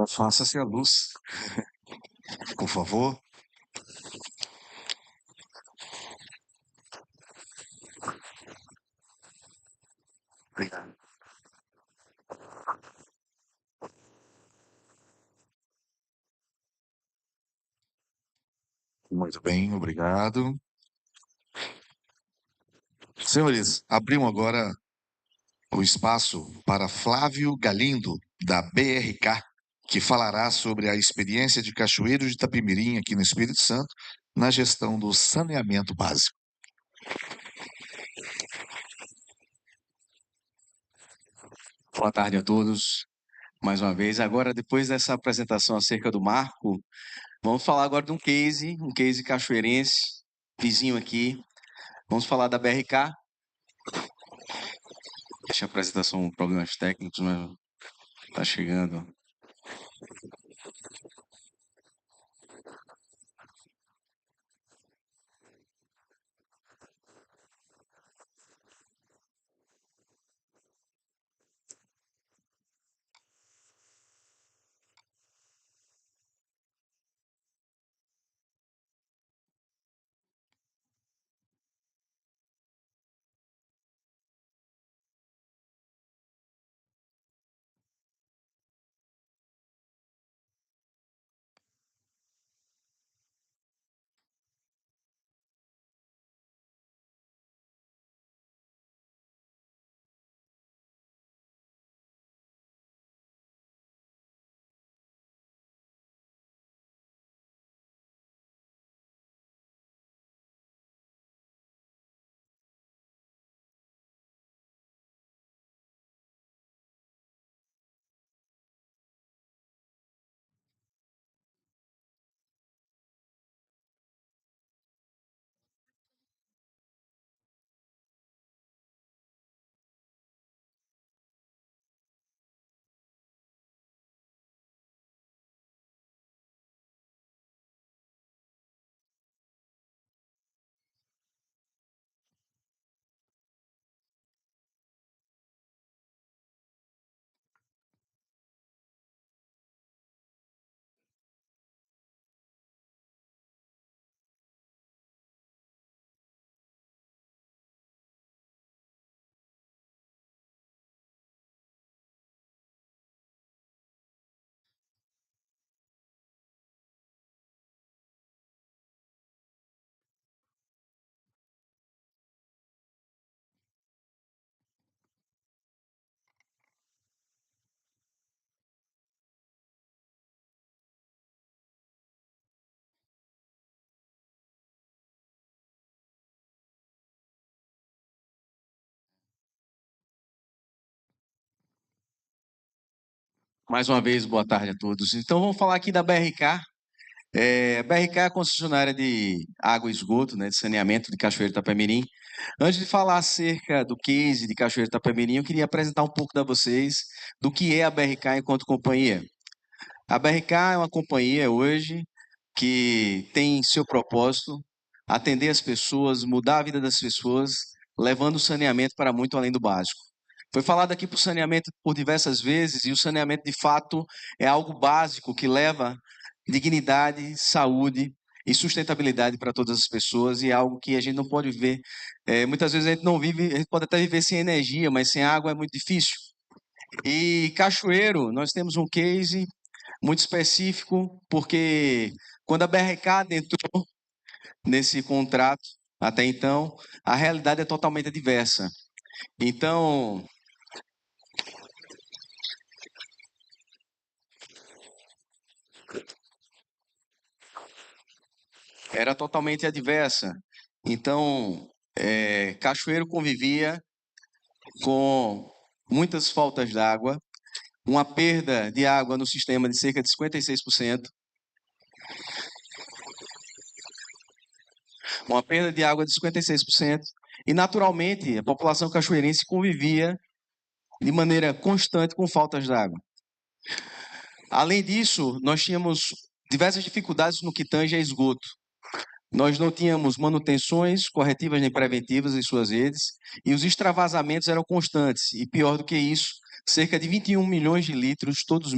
Faça-se a luz, por favor. Obrigado. Muito bem, obrigado. Senhores, abrimos agora o espaço para Flávio Galindo, da BRK, que falará sobre a experiência de Cachoeiro de Itapemirim, aqui no Espírito Santo, na gestão do saneamento básico. Boa tarde a todos, mais uma vez. Agora, depois dessa apresentação acerca do marco, vamos falar agora de um case cachoeirense, vizinho aqui. Vamos falar da BRK. Deixa a apresentação, problemas técnicos, mas tá chegando. Mais uma vez, boa tarde a todos. Então, vamos falar aqui da BRK. A BRK é a concessionária de água e esgoto, né, de saneamento de Cachoeiro de Itapemirim. Antes de falar acerca do case de Cachoeiro de Itapemirim, eu queria apresentar um pouco para vocês do que é a BRK enquanto companhia. A BRK é uma companhia hoje que tem seu propósito atender as pessoas, mudar a vida das pessoas, levando o saneamento para muito além do básico. Foi falado aqui por saneamento por diversas vezes, e o saneamento, de fato, é algo básico que leva dignidade, saúde e sustentabilidade para todas as pessoas, e é algo que a gente não pode ver. Muitas vezes a gente não vive, a gente pode até viver sem energia, mas sem água é muito difícil. E Cachoeiro, nós temos um case muito específico, porque quando a BRK entrou nesse contrato, até então, a realidade é totalmente diversa. Então, era totalmente adversa. Então, Cachoeiro convivia com muitas faltas d'água, uma perda de água no sistema de cerca de 56%, uma perda de água de 56%, e naturalmente a população cachoeirense convivia de maneira constante com faltas d'água. Além disso, nós tínhamos diversas dificuldades no que tange a esgoto. Nós não tínhamos manutenções corretivas nem preventivas em suas redes, e os extravasamentos eram constantes. E pior do que isso, cerca de 21 milhões de litros todos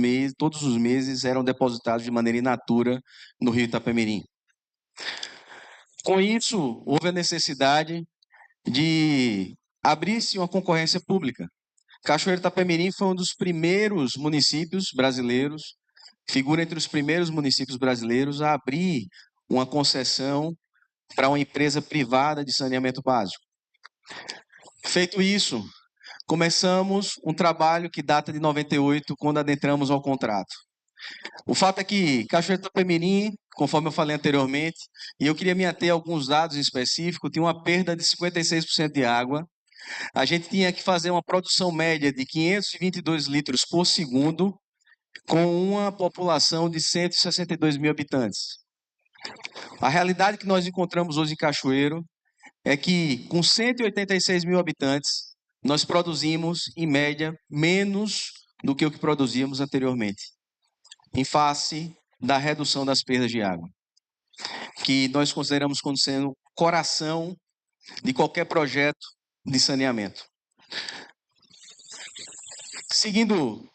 os meses eram depositados de maneira in natura no rio Itapemirim. Com isso, houve a necessidade de abrir-se uma concorrência pública. Cachoeiro do Itapemirim foi um dos primeiros municípios brasileiros, figura entre os primeiros municípios brasileiros a abrir uma concessão para uma empresa privada de saneamento básico. Feito isso, começamos um trabalho que data de 98, quando adentramos ao contrato. O fato é que Cachoeiro do Itapemirim, conforme eu falei anteriormente, e eu queria me ater a alguns dados específicos, tinha uma perda de 56% de água. A gente tinha que fazer uma produção média de 522 litros por segundo, com uma população de 162 mil habitantes. A realidade que nós encontramos hoje em Cachoeiro é que, com 186 mil habitantes, nós produzimos, em média, menos do que o que produzíamos anteriormente, em face da redução das perdas de água, que nós consideramos como sendo o coração de qualquer projeto de saneamento. Seguindo,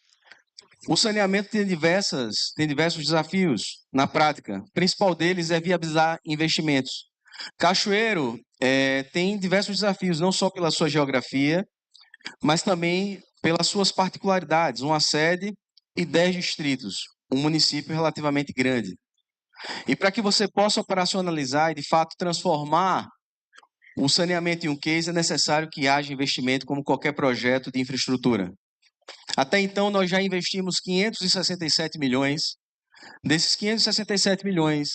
o saneamento tem diversos desafios na prática. O principal deles é viabilizar investimentos. Cachoeiro tem diversos desafios, não só pela sua geografia, mas também pelas suas particularidades. Uma sede e 10 distritos, um município relativamente grande. E para que você possa operacionalizar e, de fato, transformar o saneamento em um case, é necessário que haja investimento, como qualquer projeto de infraestrutura. Até então, nós já investimos 567 milhões. Desses 567 milhões,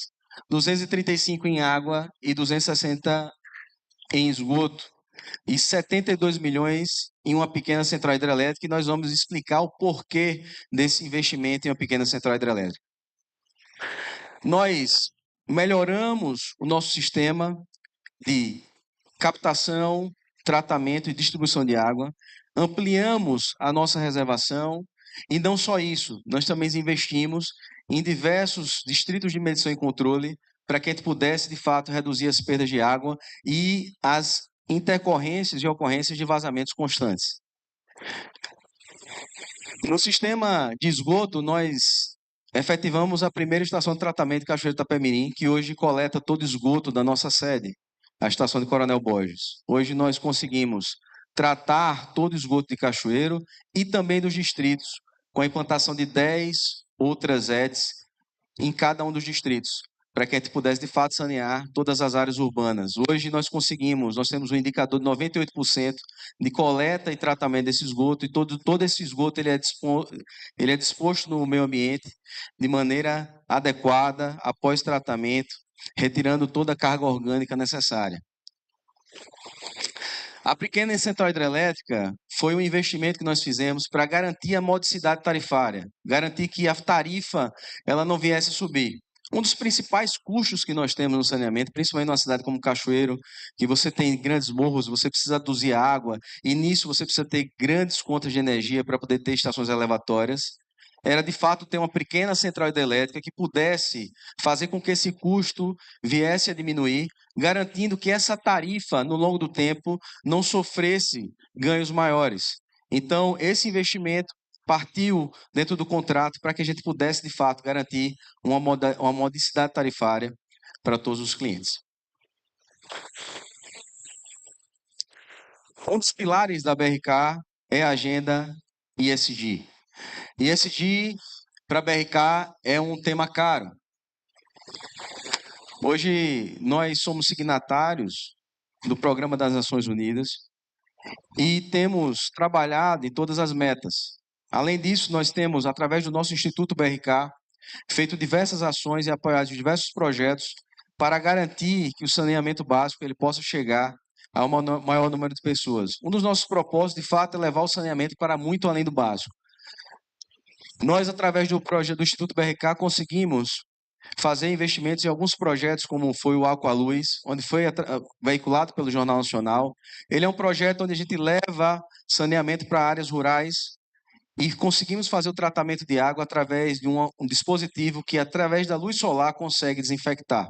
235 em água e 260 em esgoto, e 72 milhões em uma pequena central hidrelétrica, e nós vamos explicar o porquê desse investimento em uma pequena central hidrelétrica. Nós melhoramos o nosso sistema de captação, tratamento e distribuição de água, ampliamos a nossa reservação, e não só isso, nós também investimos em diversos distritos de medição e controle para que a gente pudesse, de fato, reduzir as perdas de água e as intercorrências e ocorrências de vazamentos constantes. No sistema de esgoto, nós efetivamos a primeira estação de tratamento de Cachoeiro do Itapemirim, que hoje coleta todo o esgoto da nossa sede, a estação de Coronel Borges. Hoje nós conseguimos tratar todo o esgoto de Cachoeiro e também dos distritos, com a implantação de 10 outras ETs em cada um dos distritos, para que a gente pudesse, de fato, sanear todas as áreas urbanas. Hoje nós temos um indicador de 98% de coleta e tratamento desse esgoto, e todo esse esgoto ele é disposto no meio ambiente de maneira adequada, após tratamento, retirando toda a carga orgânica necessária. A pequena central hidrelétrica foi um investimento que nós fizemos para garantir a modicidade tarifária, garantir que a tarifa ela não viesse a subir. Um dos principais custos que nós temos no saneamento, principalmente numa cidade como Cachoeiro, que você tem grandes morros, você precisa aduzir água, e nisso você precisa ter grandes contas de energia para poder ter estações elevatórias, era de fato ter uma pequena central hidrelétrica que pudesse fazer com que esse custo viesse a diminuir, garantindo que essa tarifa, no longo do tempo, não sofresse ganhos maiores. Então, esse investimento partiu dentro do contrato para que a gente pudesse, de fato, garantir uma modicidade tarifária para todos os clientes. Um dos pilares da BRK é a agenda ESG. ESG, para a BRK, é um tema caro. Hoje, nós somos signatários do Programa das Nações Unidas e temos trabalhado em todas as metas. Além disso, nós temos, através do nosso Instituto BRK, feito diversas ações e apoiado diversos projetos para garantir que o saneamento básico ele possa chegar a um maior número de pessoas. Um dos nossos propósitos, de fato, é levar o saneamento para muito além do básico. Nós, através do projeto do Instituto BRK, conseguimos fazer investimentos em alguns projetos, como foi o Aqualuz, onde foi veiculado pelo Jornal Nacional. Ele é um projeto onde a gente leva saneamento para áreas rurais e conseguimos fazer o tratamento de água através de um dispositivo que, através da luz solar, consegue desinfectar.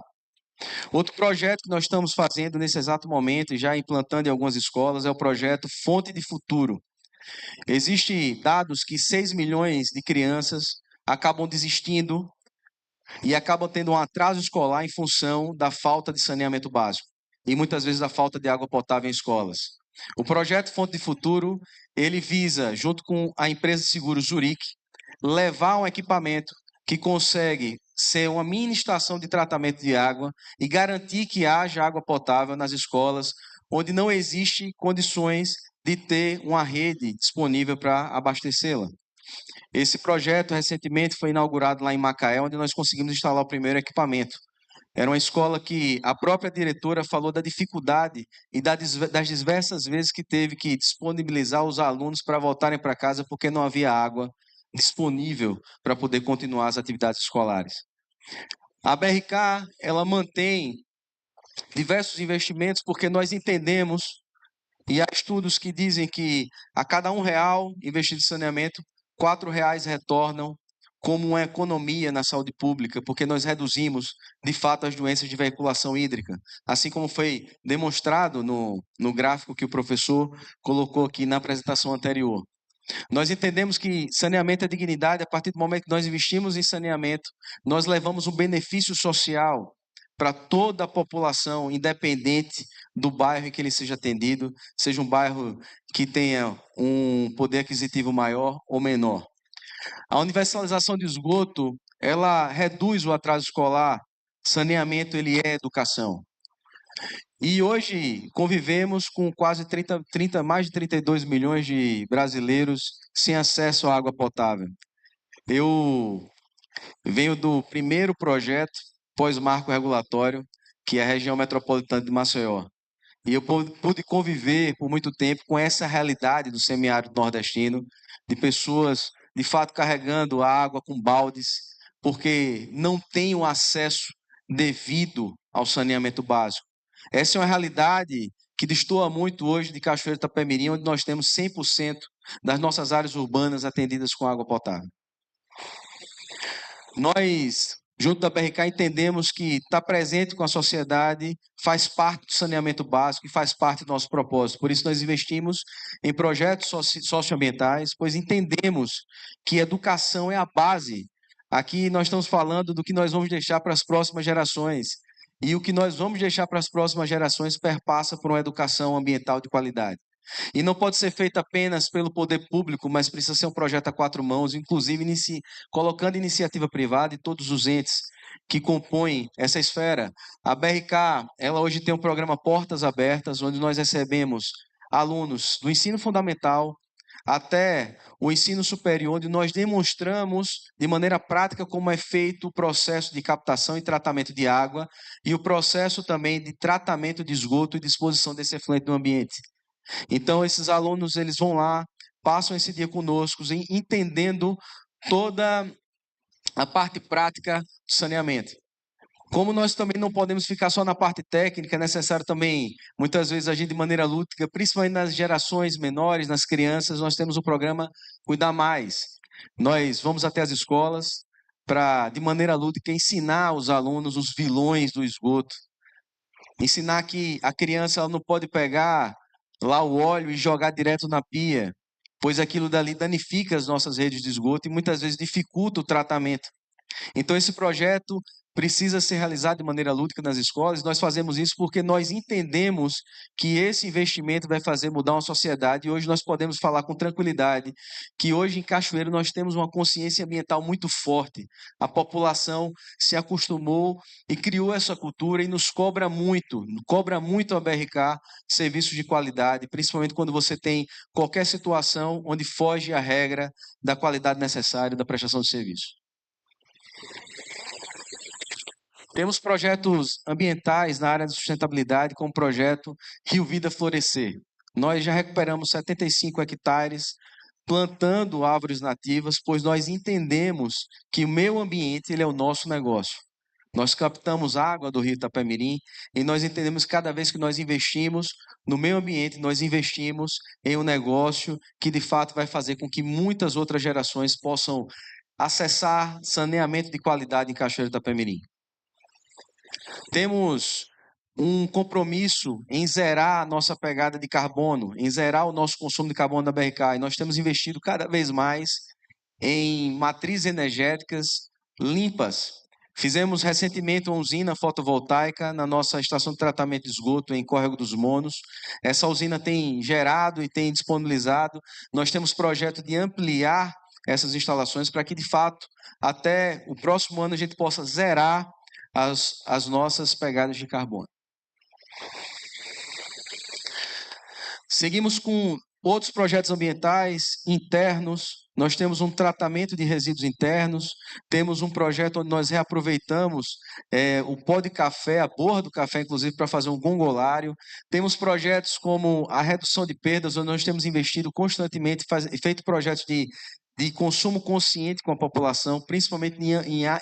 Outro projeto que nós estamos fazendo nesse exato momento e já implantando em algumas escolas é o projeto Fonte de Futuro. Existem dados que 6 milhões de crianças acabam desistindo e acabam tendo um atraso escolar em função da falta de saneamento básico e muitas vezes da falta de água potável em escolas. O projeto Fonte de Futuro, ele visa, junto com a empresa de seguros Zurich, levar um equipamento que consegue ser uma mini estação de tratamento de água e garantir que haja água potável nas escolas onde não existe condições de ter uma rede disponível para abastecê-la. Esse projeto recentemente foi inaugurado lá em Macaé, onde nós conseguimos instalar o primeiro equipamento. Era uma escola que a própria diretora falou da dificuldade e das diversas vezes que teve que disponibilizar os alunos para voltarem para casa porque não havia água disponível para poder continuar as atividades escolares. A BRK, ela mantém diversos investimentos porque nós entendemos, e há estudos que dizem que a cada R$ 1 investido em saneamento, R$ 4 retornam como uma economia na saúde pública, porque nós reduzimos, de fato, as doenças de veiculação hídrica, assim como foi demonstrado no gráfico que o professor colocou aqui na apresentação anterior. Nós entendemos que saneamento é dignidade. A partir do momento que nós investimos em saneamento, nós levamos um benefício social para toda a população, independente do bairro em que ele seja atendido, seja um bairro que tenha um poder aquisitivo maior ou menor. A universalização de esgoto, ela reduz o atraso escolar. Saneamento, ele é educação. E hoje convivemos com quase mais de 32 milhões de brasileiros sem acesso à água potável. Eu venho do primeiro projeto pós-marco regulatório, que é a região metropolitana de Maceió. E eu pude conviver por muito tempo com essa realidade do semiárido nordestino, de pessoas, de fato, carregando a água com baldes, porque não têm o acesso devido ao saneamento básico. Essa é uma realidade que destoa muito hoje de Cachoeiro de Itapemirim, onde nós temos 100% das nossas áreas urbanas atendidas com água potável. Nós, junto da BRK, entendemos que estar presente com a sociedade faz parte do saneamento básico e faz parte do nosso propósito. Por isso, nós investimos em projetos socioambientais, pois entendemos que educação é a base. Aqui nós estamos falando do que nós vamos deixar para as próximas gerações. E o que nós vamos deixar para as próximas gerações perpassa por uma educação ambiental de qualidade. E não pode ser feito apenas pelo poder público, mas precisa ser um projeto a 4 mãos, inclusive colocando iniciativa privada e todos os entes que compõem essa esfera. A BRK, ela hoje tem um programa Portas Abertas, onde nós recebemos alunos do ensino fundamental até o ensino superior, onde nós demonstramos de maneira prática como é feito o processo de captação e tratamento de água e o processo também de tratamento de esgoto e disposição desse efluente no ambiente. Então, esses alunos, eles vão lá, passam esse dia conosco, entendendo toda a parte prática do saneamento. Como nós também não podemos ficar só na parte técnica, é necessário também, muitas vezes, agir de maneira lúdica, principalmente nas gerações menores, nas crianças. Nós temos o programa Cuidar Mais. Nós vamos até as escolas para, de maneira lúdica, ensinar os alunos os vilões do esgoto. Ensinar que a criança ela não pode pegar lá o óleo e jogar direto na pia, pois aquilo dali danifica as nossas redes de esgoto e muitas vezes dificulta o tratamento. Então, esse projeto precisa ser realizado de maneira lúdica nas escolas. Nós fazemos isso porque nós entendemos que esse investimento vai fazer mudar uma sociedade. E hoje nós podemos falar com tranquilidade que hoje em Cachoeiro nós temos uma consciência ambiental muito forte. A população se acostumou e criou essa cultura e nos cobra muito a BRK serviços de qualidade, principalmente quando você tem qualquer situação onde foge a regra da qualidade necessária da prestação de serviço. Temos projetos ambientais na área de sustentabilidade, como o projeto Rio Vida Florescer. Nós já recuperamos 75 hectares plantando árvores nativas, pois nós entendemos que o meio ambiente ele é o nosso negócio. Nós captamos água do rio Itapemirim e nós entendemos que cada vez que nós investimos no meio ambiente, nós investimos em um negócio que de fato vai fazer com que muitas outras gerações possam acessar saneamento de qualidade em Cachoeiro de Itapemirim. Temos um compromisso em zerar a nossa pegada de carbono, em zerar o nosso consumo de carbono da BRK. E nós temos investido cada vez mais em matrizes energéticas limpas. Fizemos recentemente uma usina fotovoltaica na nossa estação de tratamento de esgoto em Córrego dos Monos. Essa usina tem gerado e tem disponibilizado. Nós temos projeto de ampliar essas instalações para que, de fato, até o próximo ano a gente possa zerar as nossas pegadas de carbono. Seguimos com outros projetos ambientais internos. Nós temos um tratamento de resíduos internos, temos um projeto onde nós reaproveitamos o pó de café, a borra do café, inclusive, para fazer um gongolário. Temos projetos como a redução de perdas, onde nós temos investido constantemente, feito projetos de consumo consciente com a população, principalmente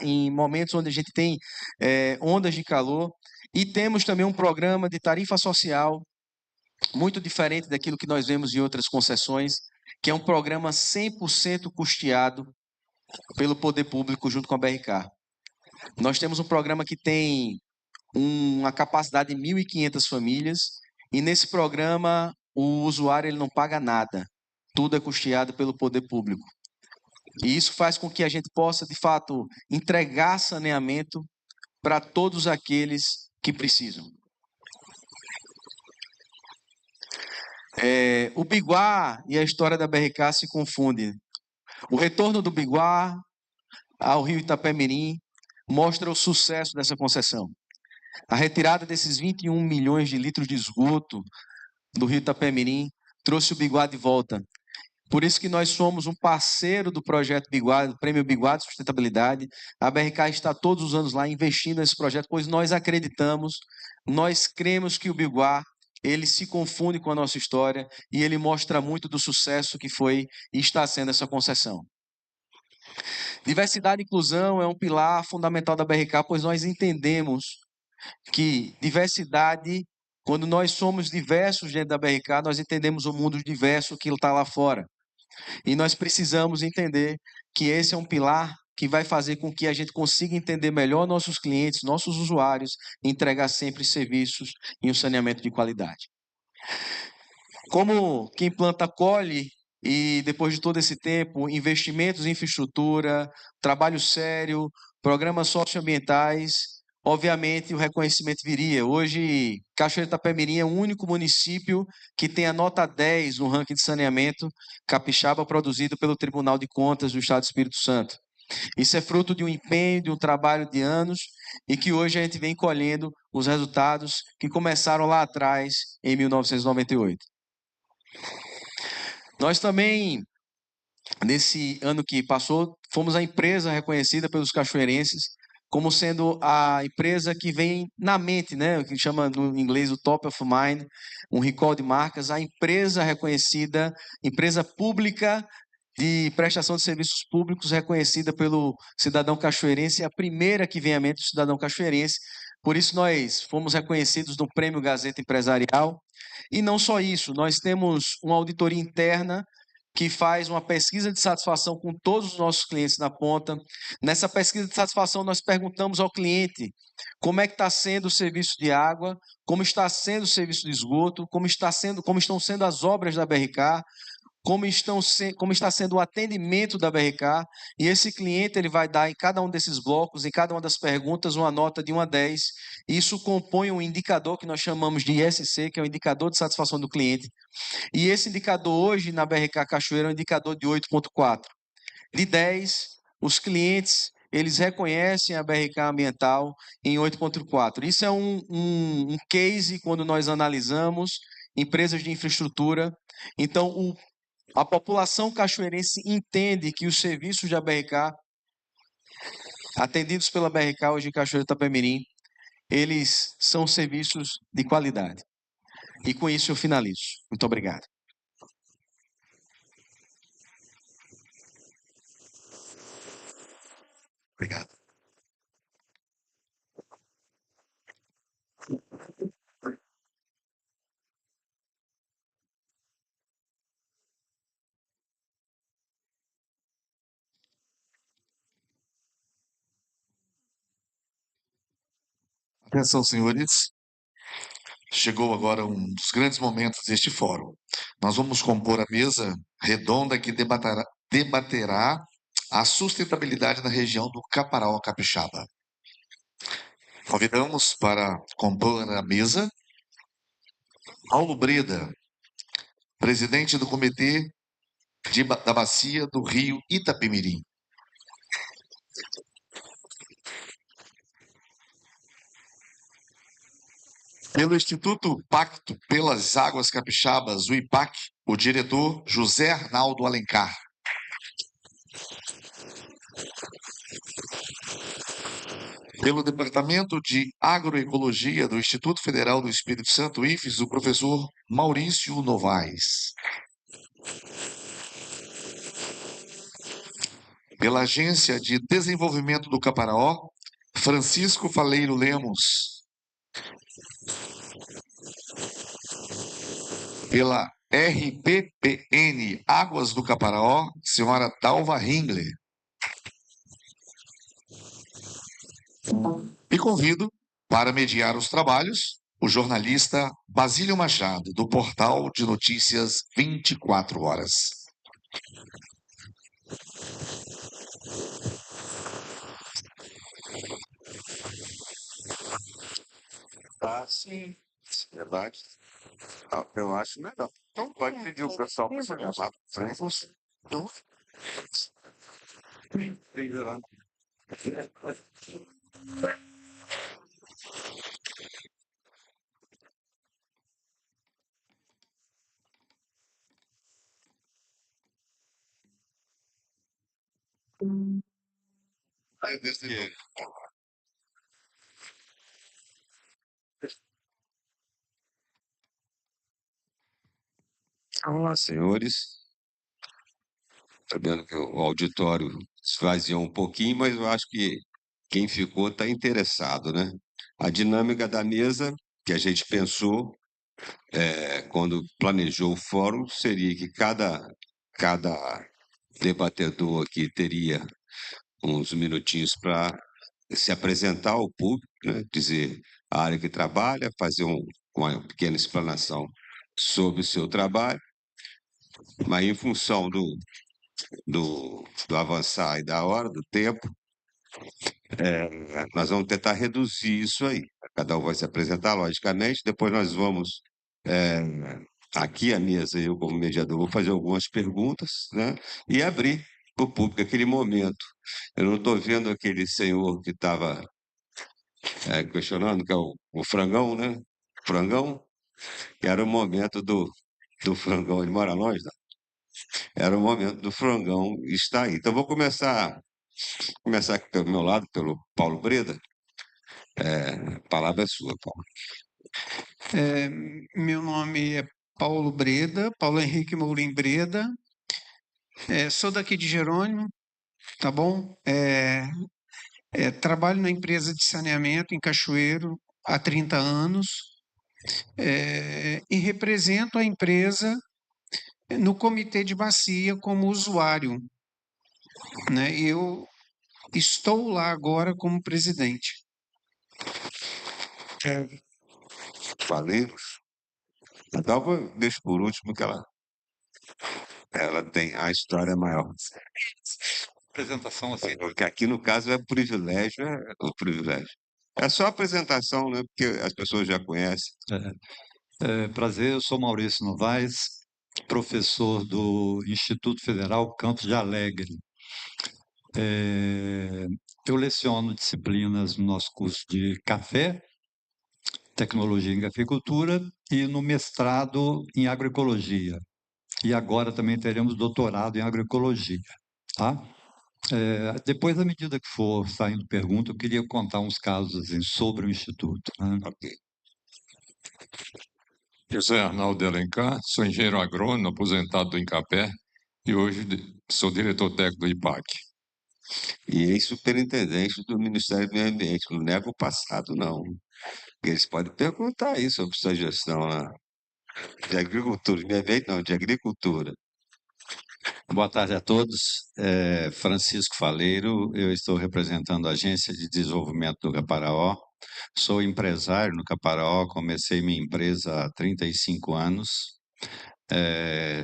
em momentos onde a gente tem ondas de calor. E temos também um programa de tarifa social, muito diferente daquilo que nós vemos em outras concessões, que é um programa 100% custeado pelo poder público junto com a BRK. Nós temos um programa que tem uma capacidade de 1.500 famílias, e nesse programa o usuário ele não paga nada, tudo é custeado pelo poder público. E isso faz com que a gente possa, de fato, entregar saneamento para todos aqueles que precisam. O Biguá e a história da BRK se confundem. O retorno do Biguá ao rio Itapemirim mostra o sucesso dessa concessão. A retirada desses 21 milhões de litros de esgoto do rio Itapemirim trouxe o Biguá de volta. Por isso que nós somos um parceiro do projeto Biguá, do Prêmio Biguá de Sustentabilidade. A BRK está todos os anos lá investindo nesse projeto, pois nós acreditamos, nós cremos que o Biguá ele se confunde com a nossa história e ele mostra muito do sucesso que foi e está sendo essa concessão. Diversidade e inclusão é um pilar fundamental da BRK, pois nós entendemos que diversidade, quando nós somos diversos dentro da BRK, nós entendemos o mundo diverso que está lá fora. E nós precisamos entender que esse é um pilar que vai fazer com que a gente consiga entender melhor nossos clientes, nossos usuários, e entregar sempre serviços e um saneamento de qualidade. Como quem planta colhe, e depois de todo esse tempo, investimentos em infraestrutura, trabalho sério, programas socioambientais, obviamente o reconhecimento viria. Hoje, Cachoeira de Itapemirim é o único município que tem a nota 10 no ranking de saneamento capixaba produzido pelo Tribunal de Contas do Estado do Espírito Santo. Isso é fruto de um empenho, de um trabalho de anos, e que hoje a gente vem colhendo os resultados que começaram lá atrás, em 1998. Nós também, nesse ano que passou, fomos a empresa reconhecida pelos cachoeirenses como sendo a empresa que vem na mente, né, o que chama no inglês o top of mind, um recall de marcas, a empresa reconhecida, empresa pública de prestação de serviços públicos reconhecida pelo cidadão cachoeirense, a primeira que vem à mente do cidadão cachoeirense. Por isso nós fomos reconhecidos no Prêmio Gazeta Empresarial. E não só isso, nós temos uma auditoria interna que faz uma pesquisa de satisfação com todos os nossos clientes na ponta. Nessa pesquisa de satisfação, nós perguntamos ao cliente como é que está sendo o serviço de água, como está sendo o serviço de esgoto, como estão sendo as obras da BRK, como está sendo o atendimento da BRK, e esse cliente ele vai dar em cada um desses blocos, em cada uma das perguntas, uma nota de 1 a 10. Isso compõe um indicador que nós chamamos de ISC, que é o indicador de satisfação do cliente. E esse indicador hoje na BRK Cachoeira é um indicador de 8,4. De 10, os clientes eles reconhecem a BRK ambiental em 8,4. Isso é um case quando nós analisamos empresas de infraestrutura. Então, a população cachoeirense entende que os serviços da BRK, atendidos pela BRK hoje em Cachoeira de Itapemirim, eles são serviços de qualidade. E com isso eu finalizo. Muito obrigado. Obrigado. Atenção, senhores. chegou agora um dos grandes momentos deste fórum. Nós vamos compor a mesa redonda que debaterá a sustentabilidade na região do Caparaó Capixaba. Convidamos para compor a mesa Paulo Breda, presidente do Comitê da Bacia do Rio Itapemirim. Pelo Instituto Pacto pelas Águas Capixabas, o IPAC, o diretor José Arnaldo Alencar. Pelo Departamento de Agroecologia do Instituto Federal do Espírito Santo, IFES, o professor Maurício Novaes. Pela Agência de Desenvolvimento do Caparaó, Francisco Faleiro Lemos. Pela RPPN Águas do Caparaó, senhora Dalva Ringler. E convido para mediar os trabalhos o jornalista Basílio Machado, do portal de notícias 24 horas. Ah, sim, verdade. Eu acho melhor. Então pode pedir o pessoal para se chamar para frente. Não. Olá, senhores. Sabendo que o auditório esvaziou um pouquinho, mas eu acho que quem ficou está interessado, né? A dinâmica da mesa que a gente pensou quando planejou o fórum seria que cada debatedor aqui teria uns minutinhos para se apresentar ao público, né? Dizer a área que trabalha, fazer uma pequena explanação sobre o seu trabalho, mas em função do avançar e da hora, do tempo, nós vamos tentar reduzir isso aí. Cada um vai se apresentar, logicamente, depois nós vamos, aqui à mesa, eu como mediador, vou fazer algumas perguntas, né? E abrir para o público aquele momento. Eu não estou vendo aquele senhor que estava questionando, que é o Frangão, né? Frangão, que era o momento do Frangão, ele mora longe, não? Era o momento do Frangão estar aí. Então, vou começar aqui pelo meu lado, pelo Paulo Breda. A palavra é sua, Paulo. Meu nome é Paulo Breda, Paulo Henrique Mourim Breda. Sou daqui de Jerônimo, tá bom? Trabalho na empresa de saneamento em Cachoeiro há 30 anos e represento a empresa no comitê de bacia como usuário, né? Eu estou lá agora como presidente. Valeiros. A Dalva deixa por último, que ela tem a história maior. Apresentação assim. Porque aqui, no caso, é o privilégio. É só apresentação, né? Porque as pessoas já conhecem. Prazer, eu sou Maurício Novaes, professor do Instituto Federal Campos de Alegre. Eu leciono disciplinas no nosso curso de café, tecnologia em cafeicultura e no mestrado em agroecologia. E agora também teremos doutorado em agroecologia, tá? Depois, à medida que for saindo pergunta, eu queria contar uns casos assim, sobre o Instituto, né? Ok. José Arnaldo Alencar, sou engenheiro agrônomo, aposentado do INCAPé e hoje sou diretor técnico do IPAC. E ex-superintendente do Ministério do Meio Ambiente. Não nega o passado, não. Eles podem perguntar aí sobre sua gestão lá. De agricultura, de meio ambiente não, de agricultura. Boa tarde a todos. Francisco Faleiro, eu estou representando a Agência de Desenvolvimento do Caparaó, Sou empresário no Caparaó, comecei minha empresa há 35 anos,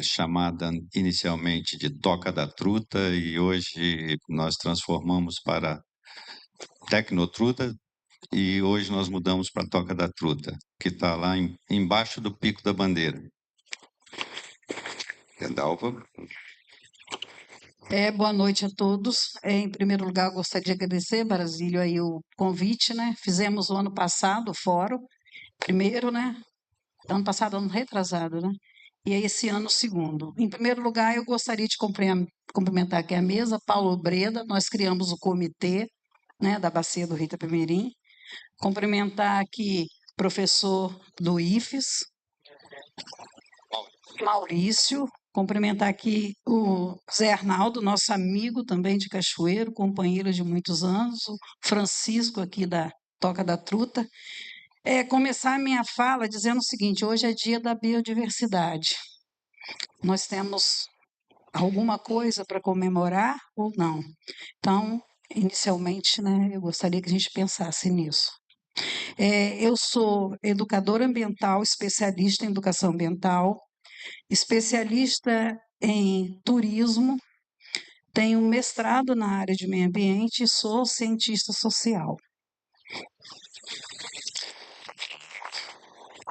chamada inicialmente de Toca da Truta, e hoje nós transformamos para Tecnotruta, e hoje nós mudamos para Toca da Truta, que está lá embaixo do Pico da Bandeira. Dalva. Boa noite a todos. Em primeiro lugar, eu gostaria de agradecer, Brasílio, aí o convite, né? Fizemos o ano passado o fórum, primeiro, né? Ano passado, ano retrasado, né? E aí esse ano o segundo. Em primeiro lugar, eu gostaria de cumprimentar aqui a mesa, Paulo Breda, nós criamos o comitê, né, da Bacia do Rio Itapemirim. Cumprimentar aqui o professor do IFES, Maurício, cumprimentar aqui o Zé Arnaldo, nosso amigo também de Cachoeiro, companheiro de muitos anos, o Francisco aqui da Toca da Truta. Começar a minha fala dizendo o seguinte: hoje é dia da biodiversidade. Nós temos alguma coisa para comemorar ou não? Então, inicialmente, né, eu gostaria que a gente pensasse nisso. Eu sou educadora ambiental, especialista em educação ambiental, especialista em turismo, tenho mestrado na área de meio ambiente e sou cientista social.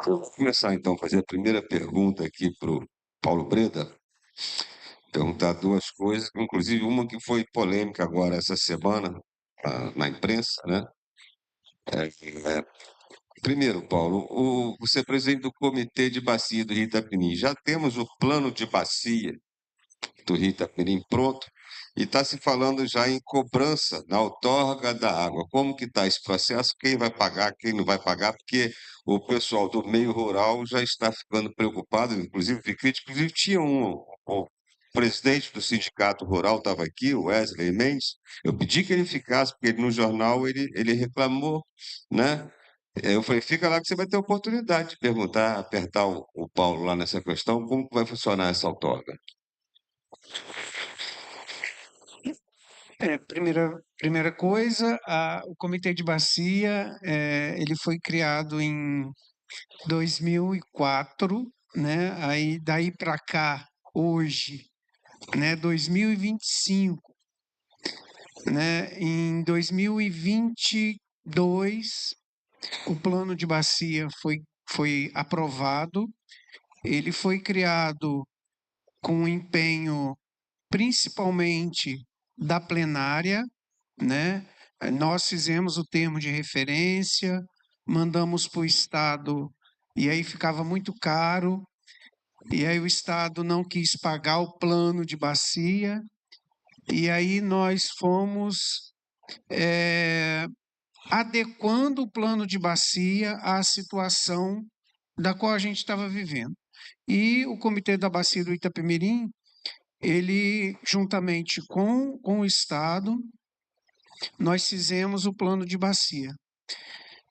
Eu vou começar, então, a fazer a primeira pergunta aqui para o Paulo Breda. Perguntar duas coisas, inclusive uma que foi polêmica agora essa semana na imprensa, né? Primeiro, Paulo, você é presidente do Comitê de Bacia do Rio Itapemirim. Já temos o plano de bacia do Rio Itapemirim pronto e está se falando já em cobrança na outorga da água. Como que está esse processo? Quem vai pagar, quem não vai pagar? Porque o pessoal do meio rural já está ficando preocupado, inclusive vi crítica. Inclusive tinha o presidente do sindicato rural estava aqui, o Wesley Mendes. Eu pedi que ele ficasse, porque no jornal ele reclamou, né? Eu falei, fica lá que você vai ter oportunidade de perguntar, apertar o Paulo lá nessa questão, como que vai funcionar essa outorga. Primeira coisa, o Comitê de Bacia, ele foi criado em 2004, né? Aí daí para cá, hoje, né? 2025, né? Em 2022, o plano de bacia foi aprovado. Ele foi criado com o empenho principalmente da plenária, né? Nós fizemos o termo de referência, mandamos para o Estado, e aí ficava muito caro, e aí o Estado não quis pagar o plano de bacia, e aí nós fomos adequando o plano de bacia à situação da qual a gente estava vivendo. E o Comitê da Bacia do Itapemirim, ele, juntamente com o Estado, nós fizemos o plano de bacia.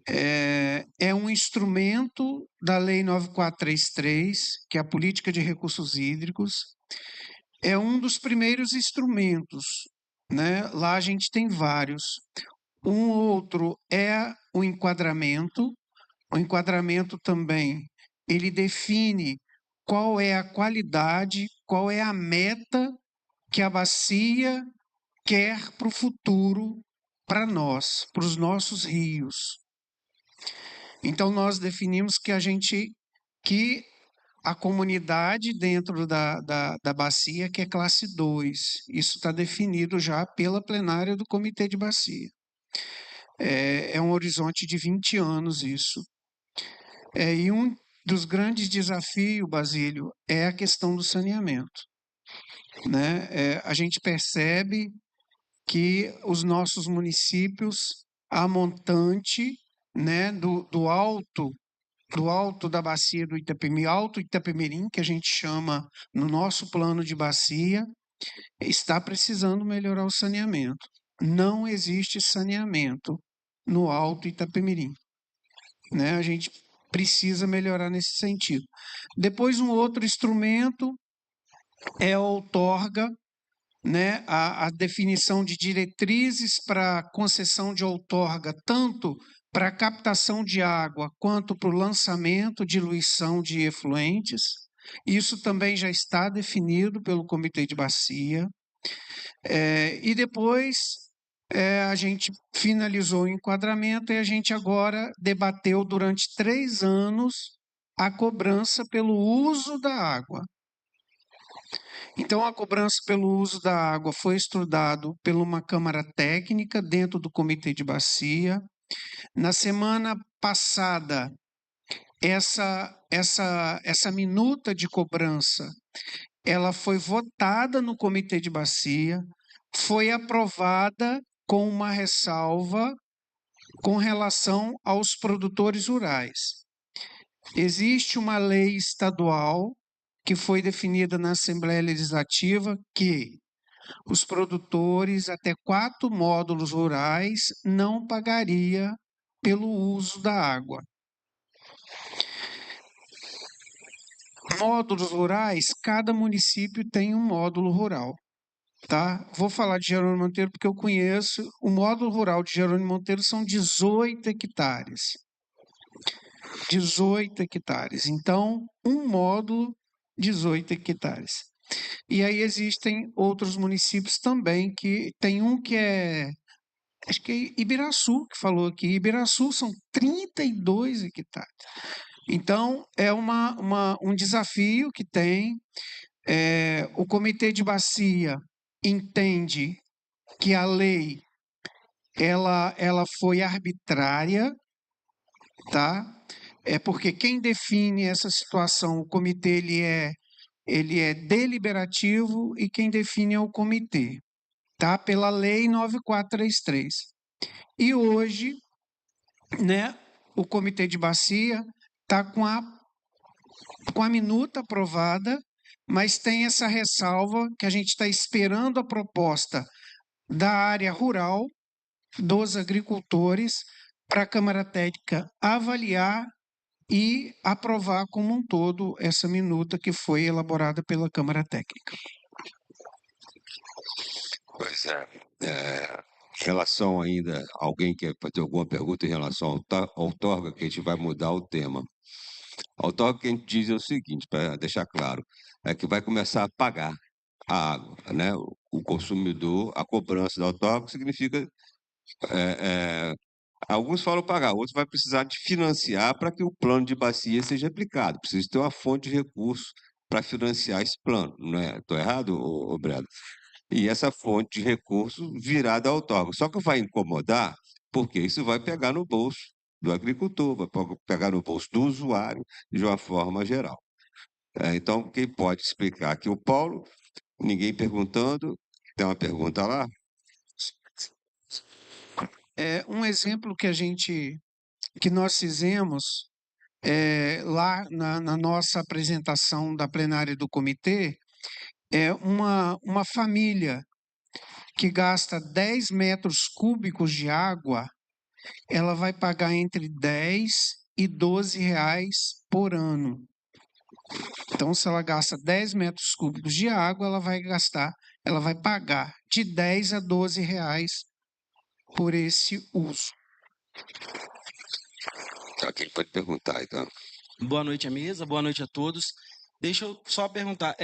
É um instrumento da Lei 9433, que é a Política de Recursos Hídricos. É um dos primeiros instrumentos, né? Lá a gente tem vários. Um outro é o enquadramento. O enquadramento também, ele define qual é a qualidade, qual é a meta que a bacia quer para o futuro, para nós, para os nossos rios. Então, nós definimos que a comunidade dentro da bacia que é classe 2. Isso está definido já pela plenária do Comitê de Bacia. É um horizonte de 20 anos isso. E um dos grandes desafios, Basílio, é a questão do saneamento, né? A gente percebe que os nossos municípios, a montante, né, do alto da bacia do Itapemirim, Alto Itapemirim, que a gente chama no nosso plano de bacia, está precisando melhorar o saneamento. Não existe saneamento no Alto Itapemirim, né? A gente precisa melhorar nesse sentido. Depois, um outro instrumento é a outorga, né? A definição de diretrizes para concessão de outorga, tanto para a captação de água quanto para o lançamento, diluição de efluentes. Isso também já está definido pelo Comitê de Bacia. E depois a gente finalizou o enquadramento e a gente agora debateu durante 3 anos a cobrança pelo uso da água. Então, a cobrança pelo uso da água foi estudado por uma câmara técnica dentro do Comitê de Bacia. Na semana passada, essa minuta de cobrança, ela foi votada no Comitê de Bacia, foi aprovada com uma ressalva com relação aos produtores rurais. Existe uma lei estadual que foi definida na Assembleia Legislativa que os produtores até 4 módulos rurais não pagaria pelo uso da água. Módulos rurais, cada município tem um módulo rural, tá? Vou falar de Jerônimo Monteiro porque eu conheço. O módulo rural de Jerônimo Monteiro são 18 hectares. 18 hectares. Então, um módulo, 18 hectares. E aí existem outros municípios também, que tem um que acho que é Ibiraçu, que falou aqui. Ibiraçu são 32 hectares. Então, é um desafio que tem. O Comitê de Bacia entende que a lei ela foi arbitrária, tá? Porque quem define essa situação, o comitê ele é deliberativo e quem define é o comitê, tá? Pela lei 9433. E hoje, né, o Comitê de Bacia está com a minuta aprovada, mas tem essa ressalva que a gente está esperando a proposta da área rural, dos agricultores, para a Câmara Técnica avaliar e aprovar como um todo essa minuta que foi elaborada pela Câmara Técnica. Pois é. Em relação ainda, alguém quer fazer alguma pergunta em relação ao outorga, que a gente vai mudar o tema. A outorga que a gente diz é o seguinte, para deixar claro, é que vai começar a pagar a água, né? O consumidor, a cobrança da outorga significa alguns falam pagar, outros vai precisar de financiar para que o plano de bacia seja aplicado. Precisa ter uma fonte de recurso para financiar esse plano, não é? Estou errado, Breno? E essa fonte de recurso virá da outorga. Só que vai incomodar, porque isso vai pegar no bolso do agricultor, vai pegar no bolso do usuário de uma forma geral. Então, quem pode explicar aqui? O Paulo, ninguém perguntando. Tem uma pergunta lá? Um exemplo que nós fizemos lá na nossa apresentação da plenária do comitê é uma família que gasta 10 metros cúbicos de água, ela vai pagar entre 10 e 12 reais por ano. Então, se ela gasta 10 metros cúbicos de água, ela vai pagar de 10 a 12 reais por esse uso. Quem pode perguntar, então? Boa noite à mesa, boa noite a todos. Deixa eu só perguntar,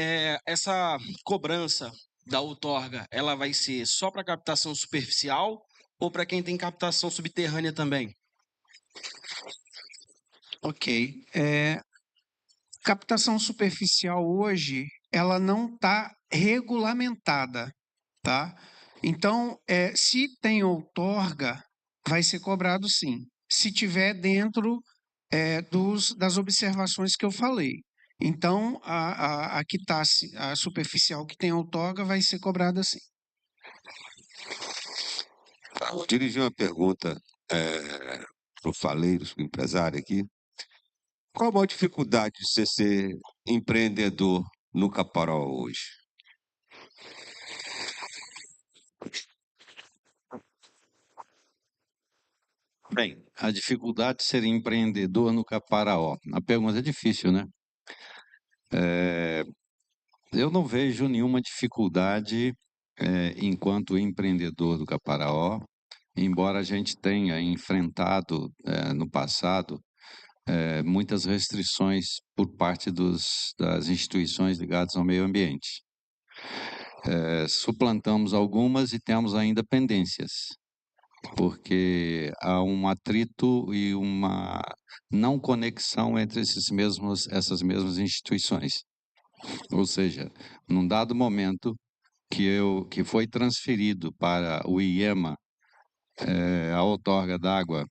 essa cobrança da outorga, ela vai ser só para captação superficial ou para quem tem captação subterrânea também? Ok. Captação superficial hoje, ela não está regulamentada, tá? Então, se tem outorga, vai ser cobrado sim. Se tiver dentro das observações que eu falei. Então, a superficial que tem outorga vai ser cobrada sim. Vou dirigir uma pergunta para o Faleiro, o empresário aqui. Qual a maior dificuldade de você ser empreendedor no Caparaó hoje? Bem, a dificuldade de ser empreendedor no Caparaó. A pergunta é difícil, né? Eu não vejo nenhuma dificuldade enquanto empreendedor do Caparaó. embora a gente tenha enfrentado no passado muitas restrições por parte das instituições ligadas ao meio ambiente. Suplantamos algumas e temos ainda pendências, porque há um atrito e uma não conexão entre essas mesmas instituições. Ou seja, num dado momento que foi transferido para o IEMA a outorga d'água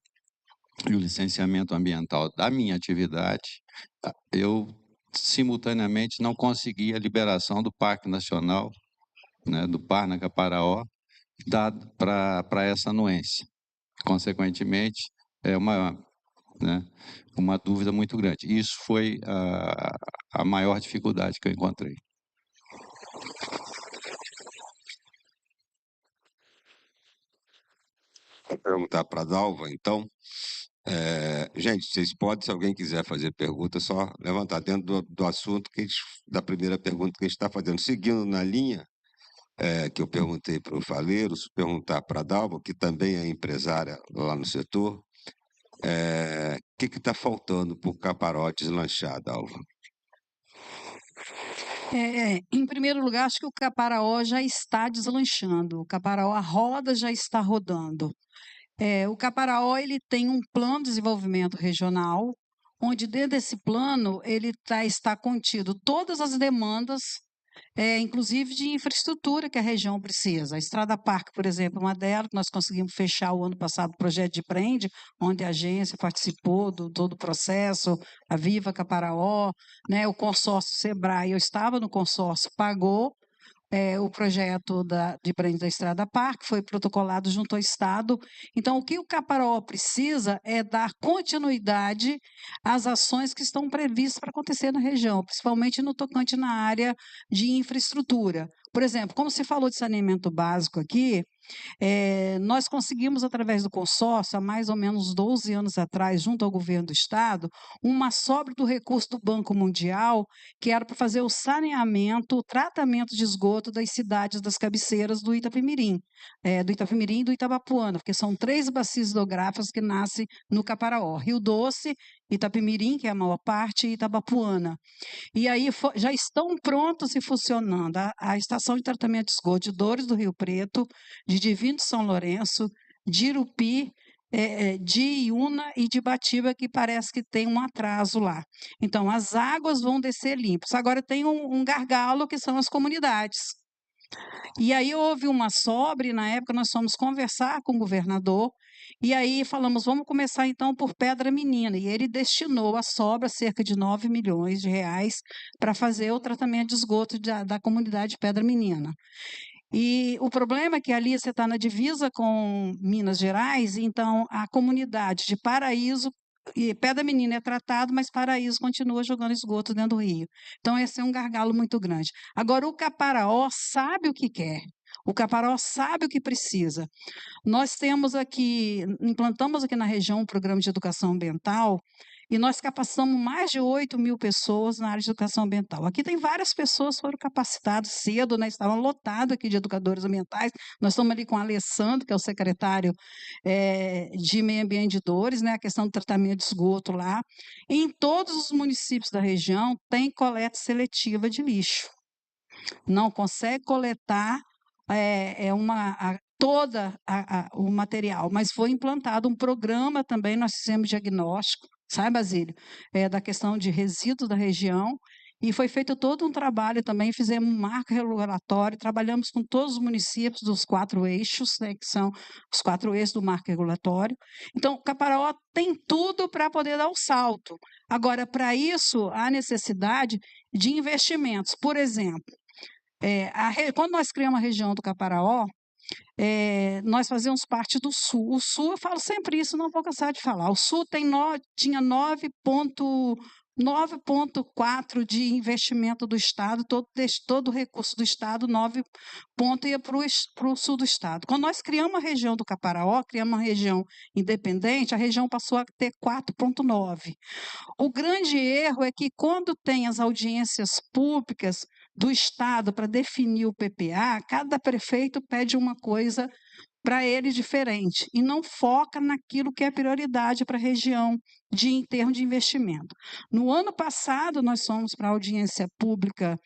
e o licenciamento ambiental da minha atividade, eu simultaneamente não consegui a liberação do Parque Nacional, né, do Parnaca-Paraó, para essa anuência. Consequentemente, é uma dúvida muito grande. Isso foi a maior dificuldade que eu encontrei. Vou perguntar para a Dalva, então. Gente, vocês podem, se alguém quiser fazer pergunta, só levantar dentro do assunto da primeira pergunta que a gente está fazendo. Seguindo na linha que eu perguntei para o Faleiro, perguntar para a Dalva, que também é empresária lá no setor, o que está faltando para o Caparó deslanchar, Dalva? Em primeiro lugar, acho que o Caparaó já está deslanchando. O Caparaó, a roda já está rodando. O Caparaó ele tem um plano de desenvolvimento regional, onde dentro desse plano ele está contido todas as demandas, inclusive de infraestrutura que a região precisa. A Estrada Parque, por exemplo, é uma delas, que nós conseguimos fechar o ano passado o projeto de Prende, onde a agência participou do todo o processo, a Viva Caparaó, né, o consórcio Sebrae, eu estava no consórcio, pagou o projeto de Prende da Estrada Parque, foi protocolado junto ao Estado. Então, o que o Caparaó precisa é dar continuidade às ações que estão previstas para acontecer na região, principalmente no tocante na área de infraestrutura. Por exemplo, como se falou de saneamento básico aqui, nós conseguimos, através do consórcio, há mais ou menos 12 anos atrás, junto ao governo do Estado, uma sobra do recurso do Banco Mundial, que era para fazer o saneamento, o tratamento de esgoto das cidades das cabeceiras do Itapemirim e do Itabapuana, porque são 3 bacias hidrográficas que nascem no Caparaó: Rio Doce, Itapemirim, que é a maior parte, e Itabapuana. E aí já estão prontos e funcionando a estação de tratamento de esgoto de Dores do Rio Preto, de Divino de São Lourenço, de Irupi, de Iuna e de Batiba, que parece que tem um atraso lá. Então, as águas vão descer limpas. Agora tem um gargalo, que são as comunidades. E aí houve uma sobra, e na época nós fomos conversar com o governador, e aí falamos, vamos começar então por Pedra Menina, e ele destinou a sobra, cerca de 9 milhões de reais, para fazer o tratamento de esgoto da comunidade Pedra Menina. E o problema é que ali você está na divisa com Minas Gerais, então a comunidade de Paraíso, e Pedra Menina é tratado, mas Paraíso continua jogando esgoto dentro do rio. Então, esse é um gargalo muito grande. Agora, o Caparaó sabe o que quer. O Caparaó sabe o que precisa. Nós implantamos aqui na região um programa de educação ambiental, e nós capacitamos mais de 8 mil pessoas na área de educação ambiental. Aqui tem várias pessoas que foram capacitadas cedo, né? Estavam lotados aqui de educadores ambientais. Nós estamos ali com o Alessandro, que é o secretário de Meio Ambiente de Dores, né? A questão do tratamento de esgoto lá. Em todos os municípios da região tem coleta seletiva de lixo. Não consegue coletar o material, mas foi implantado um programa também, nós fizemos diagnóstico, sabe, Basílio, da questão de resíduos da região, e foi feito todo um trabalho também, fizemos um marco regulatório, trabalhamos com todos os municípios dos 4 eixos, né, que são os 4 eixos do marco regulatório. Então, o Caparaó tem tudo para poder dar o salto. Agora, para isso, há necessidade de investimentos. Por exemplo, quando nós criamos a região do Caparaó, nós fazíamos parte do Sul. O Sul, eu falo sempre isso, não vou cansar de falar. O Sul tinha 9,4 de investimento do Estado, todo o recurso do Estado, 9 pontos ia para o sul do Estado. Quando nós criamos a região do Caparaó, criamos uma região independente, a região passou a ter 4,9. O grande erro é que, quando tem as audiências públicas, do Estado para definir o PPA, cada prefeito pede uma coisa para ele diferente e não foca naquilo que é prioridade para a região em termos de investimento. No ano passado, nós fomos para a audiência pública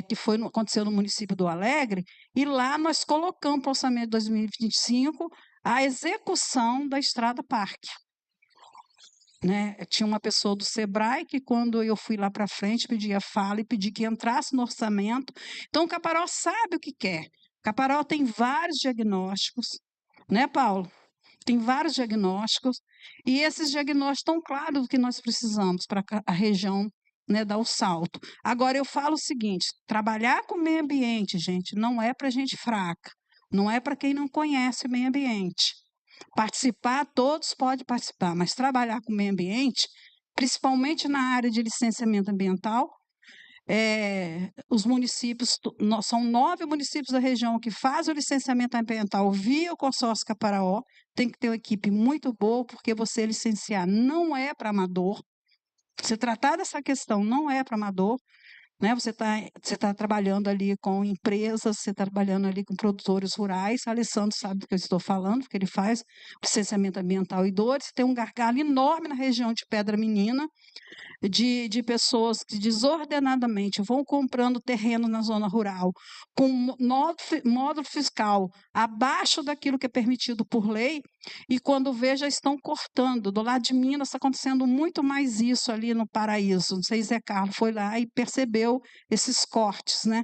que aconteceu no município do Alegre, e lá nós colocamos para o orçamento de 2025 a execução da Estrada Parque. Né? Tinha uma pessoa do SEBRAE que, quando eu fui lá para frente, pedia fala e pedi que entrasse no orçamento. Então, o Caparó sabe o que quer. O Caparó tem vários diagnósticos, né, Paulo? Tem vários diagnósticos, e esses diagnósticos estão claros do que nós precisamos para a região, né, dar o salto. Agora, eu falo o seguinte: trabalhar com o meio ambiente, gente, não é para gente fraca, não é para quem não conhece o meio ambiente. Participar, todos podem participar, mas trabalhar com o meio ambiente, principalmente na área de licenciamento ambiental, os municípios, são 9 municípios da região que fazem o licenciamento ambiental via o consórcio Caparaó, tem que ter uma equipe muito boa, porque você licenciar não é para amador, você tratar dessa questão não é para amador, né? Você tá trabalhando ali com empresas, você está trabalhando ali com produtores rurais. O Alessandro sabe do que eu estou falando, porque ele faz licenciamento ambiental e dores. Tem um gargalo enorme na região de Pedra Menina, de pessoas que desordenadamente vão comprando terreno na zona rural, com módulo fiscal abaixo daquilo que é permitido por lei, e quando vê, já estão cortando. Do lado de Minas está acontecendo muito mais isso ali no Paraíso. Não sei se Zé Carlos foi lá e percebeu esses cortes, né?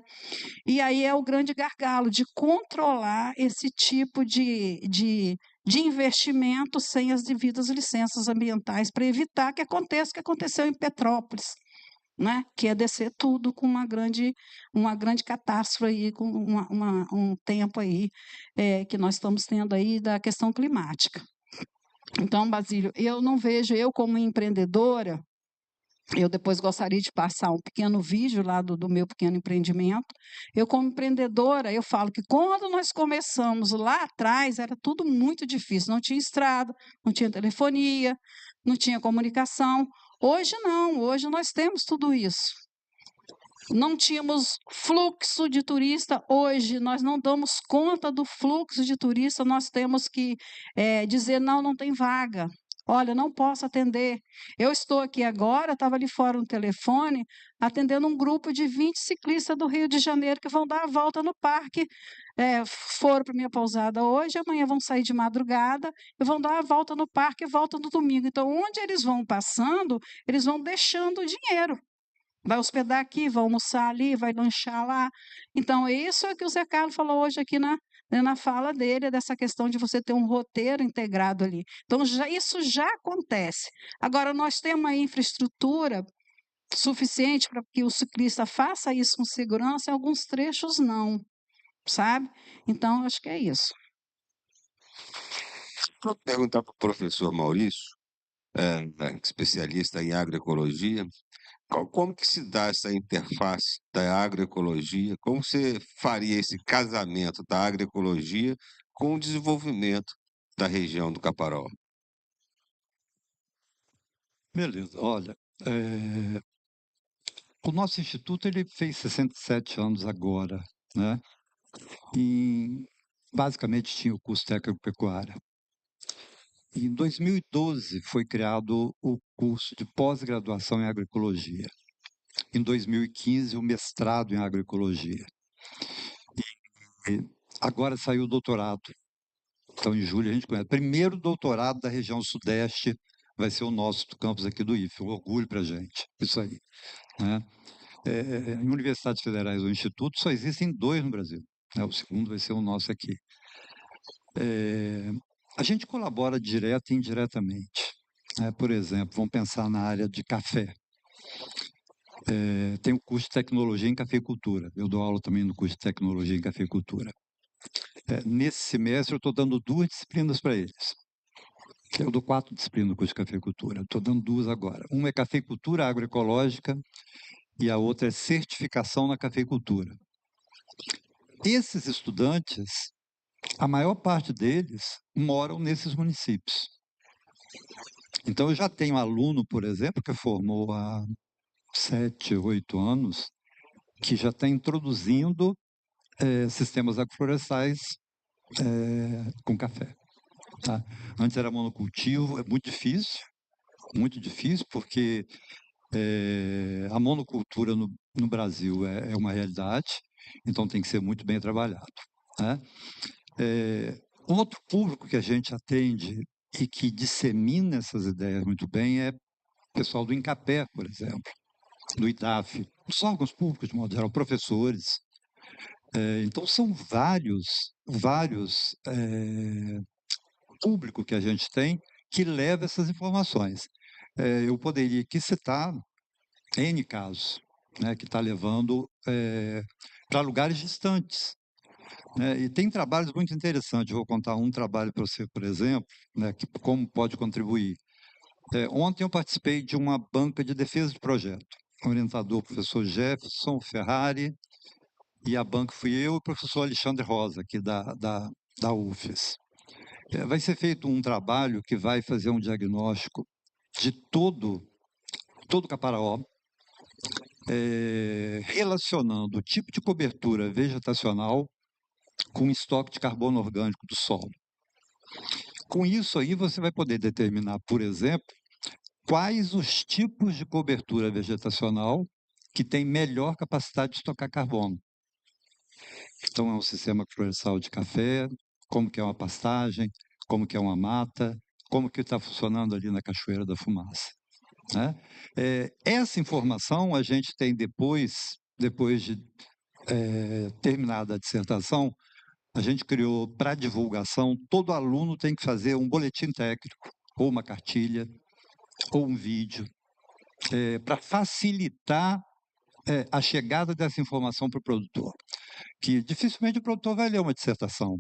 E aí é o grande gargalo de controlar esse tipo de investimento sem as devidas licenças ambientais, para evitar que aconteça o que aconteceu em Petrópolis, né? Que é descer tudo com uma grande catástrofe aí, com um tempo aí que nós estamos tendo aí da questão climática. Então, Basílio, eu não vejo, eu como empreendedora, eu depois gostaria de passar um pequeno vídeo lá do meu pequeno empreendimento. Eu, como empreendedora, eu falo que quando nós começamos lá atrás, era tudo muito difícil. Não tinha estrada, não tinha telefonia, não tinha comunicação. Hoje não, hoje nós temos tudo isso. Não tínhamos fluxo de turista, hoje nós não damos conta do fluxo de turista, nós temos que dizer, não tem vaga. Olha, não posso atender. Eu estou aqui agora, estava ali fora no telefone, atendendo um grupo de 20 ciclistas do Rio de Janeiro que vão dar a volta no parque. Foram para minha pousada hoje, amanhã vão sair de madrugada e vão dar a volta no parque e voltam no domingo. Então, onde eles vão passando, eles vão deixando o dinheiro. Vai hospedar aqui, vai almoçar ali, vai lanchar lá. Então, isso é que o Zé Carlos falou hoje aqui na fala dele, dessa questão de você ter um roteiro integrado ali. Então, isso já acontece. Agora, nós temos uma infraestrutura suficiente para que o ciclista faça isso com segurança, em alguns trechos não, sabe? Então, acho que é isso. Vou perguntar para o professor Maurício, especialista em agroecologia, como que se dá essa interface da agroecologia? Como você faria esse casamento da agroecologia com o desenvolvimento da região do Caparaó? Beleza, olha, o nosso instituto ele fez 67 anos agora, né? E basicamente tinha o curso técnico-pecuária. Em 2012 foi criado o curso de pós-graduação em agroecologia. Em 2015 o mestrado em agroecologia. E agora saiu o doutorado. Então em julho a gente conhece. Primeiro doutorado da região sudeste vai ser o nosso do campus aqui do IFE. Um orgulho para a gente, isso aí, né? Em universidades federais ou institutos só existem 2 no Brasil, né? O segundo vai ser o nosso aqui. A gente colabora direto e indiretamente. Por exemplo, vamos pensar na área de café. Tem o curso de tecnologia em cafeicultura. Eu dou aula também no curso de tecnologia em cafeicultura. Nesse semestre eu estou dando 2 disciplinas para eles. Eu dou 4 disciplinas no curso de cafeicultura. Estou dando 2 agora. Uma é cafeicultura agroecológica e a outra é certificação na cafeicultura. Esses estudantes, a maior parte deles moram nesses municípios. Então, eu já tenho aluno, por exemplo, que formou há 7, 8 anos, que já está introduzindo sistemas agroflorestais com café. Tá? Antes era monocultivo, é muito difícil, porque a monocultura no Brasil é uma realidade, então tem que ser muito bem trabalhado. Né? Outro público que a gente atende e que dissemina essas ideias muito bem é o pessoal do INCAPé, por exemplo, do IDAF, os órgãos públicos, de modo geral, professores. Então, são vários públicos que a gente tem que leva essas informações. Eu poderia aqui citar N casos, né, que está levando para lugares distantes. Né, e tem trabalhos muito interessantes. Eu vou contar um trabalho para você, por exemplo, né, que como pode contribuir. Ontem eu participei de uma banca de defesa de projeto. O orientador, o professor Jefferson Ferrari, e a banca fui eu e o professor Alexandre Rosa, aqui da UFES. Vai ser feito um trabalho que vai fazer um diagnóstico de todo o Caparaó, relacionando o tipo de cobertura vegetacional com estoque de carbono orgânico do solo. Com isso aí, você vai poder determinar, por exemplo, quais os tipos de cobertura vegetacional que têm melhor capacidade de estocar carbono. Então, é um sistema florestal de café, como que é uma pastagem, como que é uma mata, como que está funcionando ali na Cachoeira da Fumaça. Né? Essa informação a gente tem depois de terminada a dissertação, a gente criou para divulgação, todo aluno tem que fazer um boletim técnico, ou uma cartilha, ou um vídeo, para facilitar a chegada dessa informação para o produtor. Que dificilmente o produtor vai ler uma dissertação.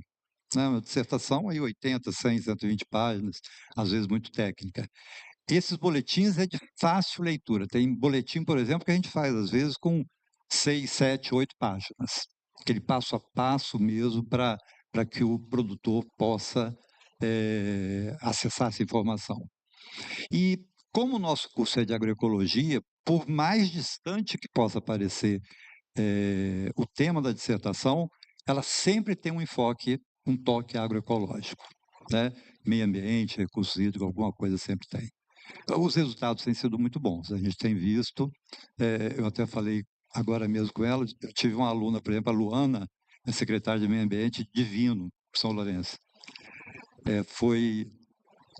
Né? Uma dissertação aí 80, 100, 120 páginas, às vezes muito técnica. Esses boletins é de fácil leitura. Tem boletim, por exemplo, que a gente faz, às vezes, com 6, 7, 8 páginas. Aquele passo a passo mesmo para que o produtor possa acessar essa informação. E como o nosso curso é de agroecologia, por mais distante que possa parecer o tema da dissertação, ela sempre tem um enfoque, um toque agroecológico. Né? Meio ambiente, recursos hídricos, alguma coisa sempre tem. Os resultados têm sido muito bons, a gente tem visto, eu até falei agora mesmo com ela, eu tive uma aluna, por exemplo, a Luana, secretária de Meio Ambiente, Divino, São Lourenço. Foi,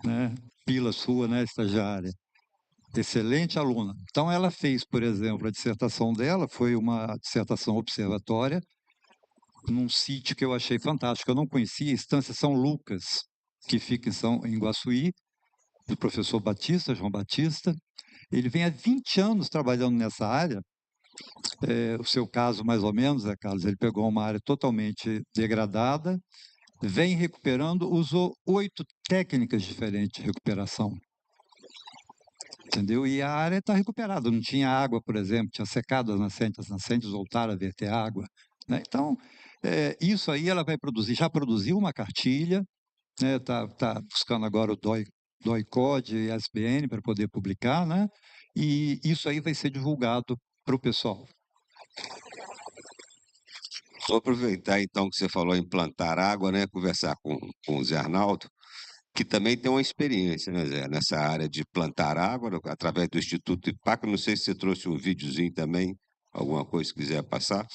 né, pila sua, né, estagiária. Excelente aluna. Então, ela fez, por exemplo, a dissertação dela, foi uma dissertação observatória, num sítio que eu achei fantástico, eu não conhecia, Estância São Lucas, que fica em Guaçuí, do professor Batista, João Batista. Ele vem há 20 anos trabalhando nessa área. O seu caso, mais ou menos, Carlos, ele pegou uma área totalmente degradada, vem recuperando, usou 8 técnicas diferentes de recuperação. Entendeu? E a área está recuperada, não tinha água, por exemplo, tinha secado as nascentes voltaram a verter água. Né? Então, isso aí ela vai produzir, já produziu uma cartilha, está buscando agora o DOI-CODE e SBN para poder publicar, né? E isso aí vai ser divulgado para o pessoal. Vou aproveitar então que você falou em plantar água, né? Conversar com o Zé Arnaldo, que também tem uma experiência, né, Zé, nessa área de plantar água, através do Instituto IPAC. Não sei se você trouxe um videozinho também, alguma coisa que quiser passar.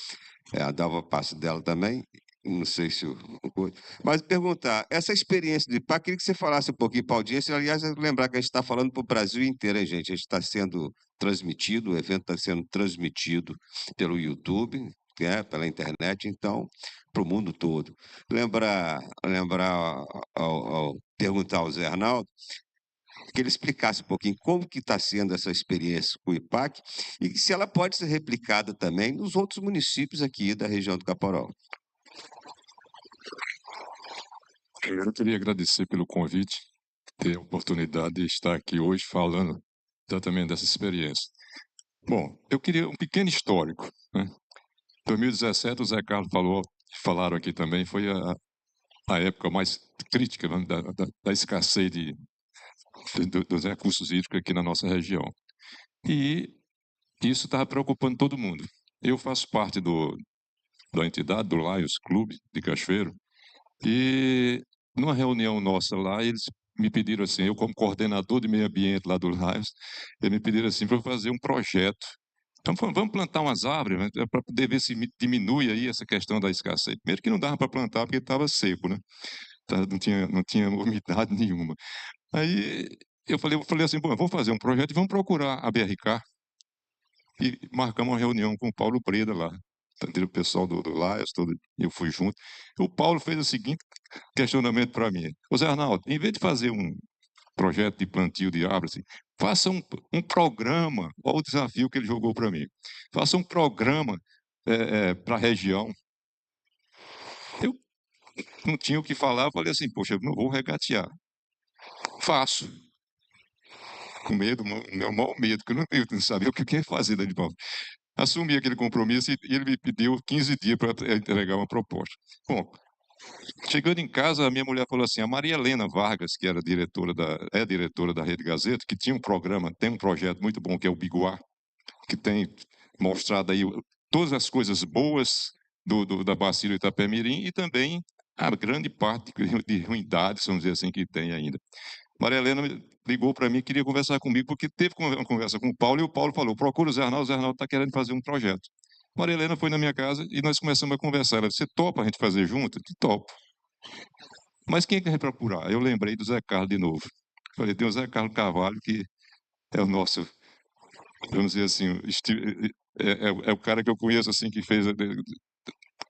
A Dalva passa dela também. Não sei se mas perguntar, essa experiência de IPAC, queria que você falasse um pouquinho para a audiência. Aliás, lembrar que a gente está falando para o Brasil inteiro, hein, gente? A gente está sendo transmitido, o evento está sendo transmitido pelo YouTube, pela internet, então, para o mundo todo. Perguntar ao Zé Arnaldo, que ele explicasse um pouquinho como que está sendo essa experiência com o IPAC e se ela pode ser replicada também nos outros municípios aqui da região do Caparaó. Eu queria agradecer pelo convite, ter a oportunidade de estar aqui hoje falando exatamente dessa experiência. Bom, eu queria um pequeno histórico. Né? Em 2017, o Zé Carlos falaram aqui também, foi a época mais crítica, né, da escassez dos recursos hídricos aqui na nossa região. E isso estava preocupando todo mundo. eu faço parte da entidade, do Lions Clube de Cachoeiro, e numa reunião nossa lá, eles me pediram assim, eu como coordenador de meio ambiente lá do Lions, eles me pediram assim para eu fazer um projeto. Então, vamos plantar umas árvores, né, para poder ver se diminui aí essa questão da escassez. Primeiro que não dava para plantar porque estava seco, né? Não tinha umidade nenhuma. Aí eu falei assim, bom, eu vou fazer um projeto e vamos procurar a BRK. E marcamos uma reunião com o Paulo Breda lá. O pessoal do Lions, todo, eu fui junto. O Paulo fez o seguinte questionamento para mim. Ô Zé Arnaldo, em vez de fazer um projeto de plantio de árvores, assim, faça um programa, olha o desafio que ele jogou para mim. Faça um programa para a região. Eu não tinha o que falar, eu falei assim, poxa, eu não vou regatear. Faço. Com medo, meu maior medo, porque eu não sabia o que eu ia fazer daí de novo. Assumi aquele compromisso e ele me pediu 15 dias para entregar uma proposta. Bom, chegando em casa, a minha mulher falou assim, a Maria Helena Vargas, que era diretora da Rede Gazeta, que tinha um programa, tem um projeto muito bom que é o Biguá, que tem mostrado aí todas as coisas boas da bacia do Itapemirim e também a grande parte de ruindades, vamos dizer assim, que tem ainda. Maria Helena ligou para mim e queria conversar comigo, porque teve uma conversa com o Paulo, e o Paulo falou, procura o Zé Arnaldo está querendo fazer um projeto. Maria Helena foi na minha casa e nós começamos a conversar. Ela disse, você topa a gente fazer junto? Eu disse, topo. Mas quem é que a gente vai procurar? Eu lembrei do Zé Carlos de novo. Falei, tem o Zé Carlos Carvalho, que é o nosso, vamos dizer assim, é o cara que eu conheço, assim, que fez...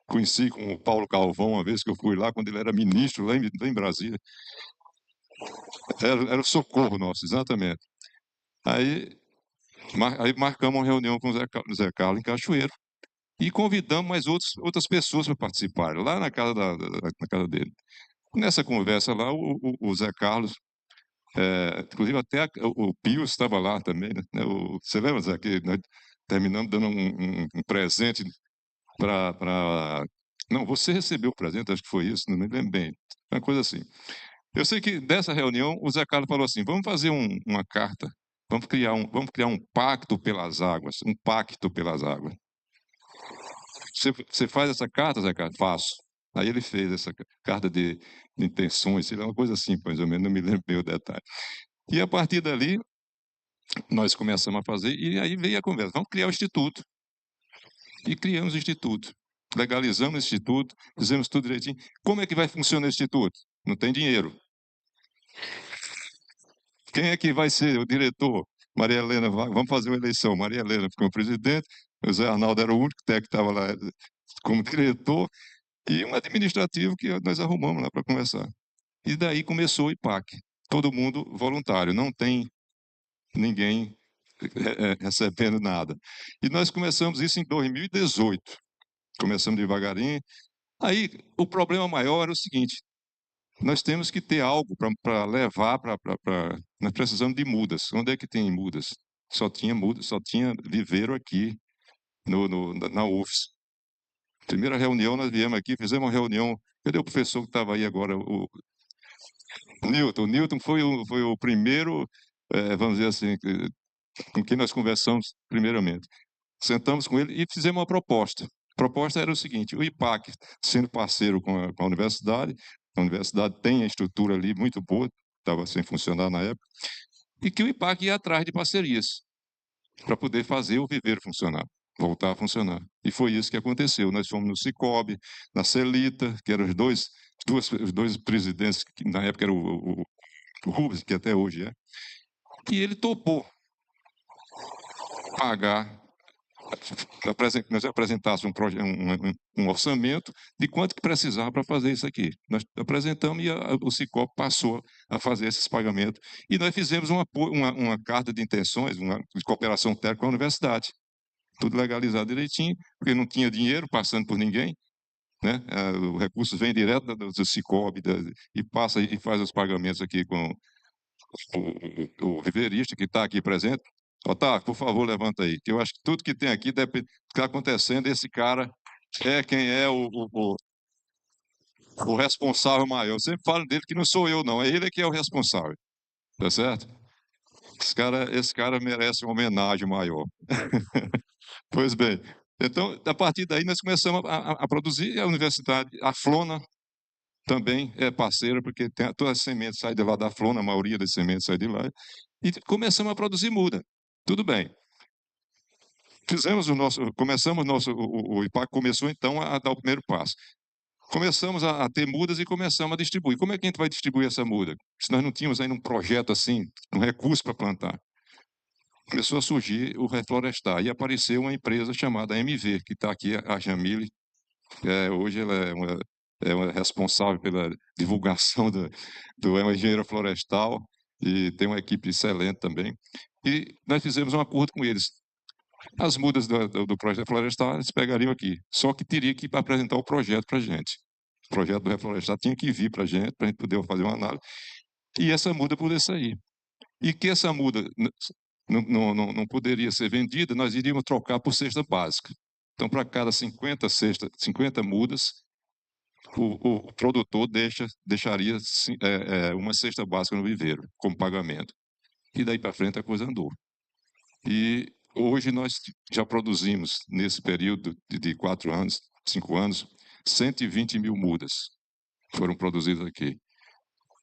Conheci com o Paulo Calvão uma vez que eu fui lá, quando ele era ministro, lá em Brasília. Era o socorro nosso, exatamente. Aí marcamos uma reunião com o Zé Carlos em Cachoeiro e convidamos mais outras pessoas para participarem, lá na casa, na casa dele. Nessa conversa lá, o Zé Carlos, inclusive até o Pio estava lá também, né? Você lembra, Zé, que nós terminamos dando um presente para... Não, você recebeu o presente, acho que foi isso, não me lembro bem, uma coisa assim. Eu sei que dessa reunião o Zé Carlos falou assim, vamos fazer uma carta, vamos criar um pacto pelas águas, um pacto pelas águas. Você faz essa carta, Zé Carlos? Faço. Aí ele fez essa carta de intenções, sei lá, uma coisa assim, mais ou menos, não me lembro bem o detalhe. E a partir dali, nós começamos a fazer, e aí veio a conversa, vamos criar o instituto. E criamos o instituto. Legalizamos o instituto, fizemos tudo direitinho. Como é que vai funcionar o instituto? Não tem dinheiro. Quem é que vai ser o diretor? Maria Helena, vamos fazer uma eleição. Maria Helena ficou presidente, o Zé Arnaldo era o único técnico que estava lá como diretor, e um administrativo que nós arrumamos lá para começar. E daí começou o IPAC. Todo mundo voluntário, não tem ninguém recebendo nada. E nós começamos isso em 2018. Começamos devagarinho. Aí o problema maior era o seguinte: nós temos que ter algo para levar para. Nós precisamos de mudas. Onde é que tem mudas? Só tinha viveiro aqui na UFS. Primeira reunião, nós viemos aqui, fizemos uma reunião. Cadê o professor que estava aí agora? O Newton. O Newton foi o primeiro, vamos dizer assim, com quem nós conversamos primeiramente. Sentamos com ele e fizemos uma proposta. A proposta era o seguinte: o IPAC, sendo parceiro com a universidade tem a estrutura ali muito boa, estava sem funcionar na época, e que o IPAC ia atrás de parcerias para poder fazer o viveiro funcionar, voltar a funcionar. E foi isso que aconteceu. Nós fomos no Cicobi, na Celita, que eram os dois presidentes, que na época era o Rubens, que até hoje é, e ele topou pagar, nós apresentássemos um orçamento de quanto que precisava para fazer isso aqui. Nós apresentamos e o Cicobi passou a fazer esses pagamentos. E nós fizemos uma carta de intenções, de cooperação técnica com a universidade. Tudo legalizado direitinho, porque não tinha dinheiro passando por ninguém, né? O recurso vem direto do Cicobi e passa e faz os pagamentos aqui com o viveirista que está aqui presente. Otávio, por favor, levanta aí, que eu acho que tudo que tem aqui deve estar acontecendo. Esse cara é quem é o responsável maior. Eu sempre falo dele que não sou eu, não, é ele que é o responsável, tá certo? Esse cara merece uma homenagem maior. Pois bem, Então, a partir daí, nós começamos a produzir, e a universidade, a Flona, também é parceira, porque todas as sementes saem de lá da Flona, a maioria das sementes sai de lá, e começamos a produzir muda. Tudo bem. O IPAC começou então a dar o primeiro passo. Começamos a ter mudas e começamos a distribuir. Como é que a gente vai distribuir essa muda? Se nós não tínhamos ainda um projeto assim, um recurso para plantar. Começou a surgir o reflorestar, e apareceu uma empresa chamada MV, que está aqui, a Jamile. Hoje ela é uma responsável pela divulgação é uma engenheira florestal, e tem uma equipe excelente também. E nós fizemos um acordo com eles. As mudas do projeto florestal, eles pegariam aqui, só que teria que apresentar o projeto para a gente. O projeto do reflorestar tinha que vir para a gente poder fazer uma análise, e essa muda poder sair. E que essa muda não poderia ser vendida, nós iríamos trocar por cesta básica. Então, para cada 50 mudas, o produtor deixaria uma cesta básica no viveiro, como pagamento. E daí para frente a coisa andou. E hoje nós já produzimos, nesse período de 4 anos, 5 anos, 120 mil mudas foram produzidas aqui.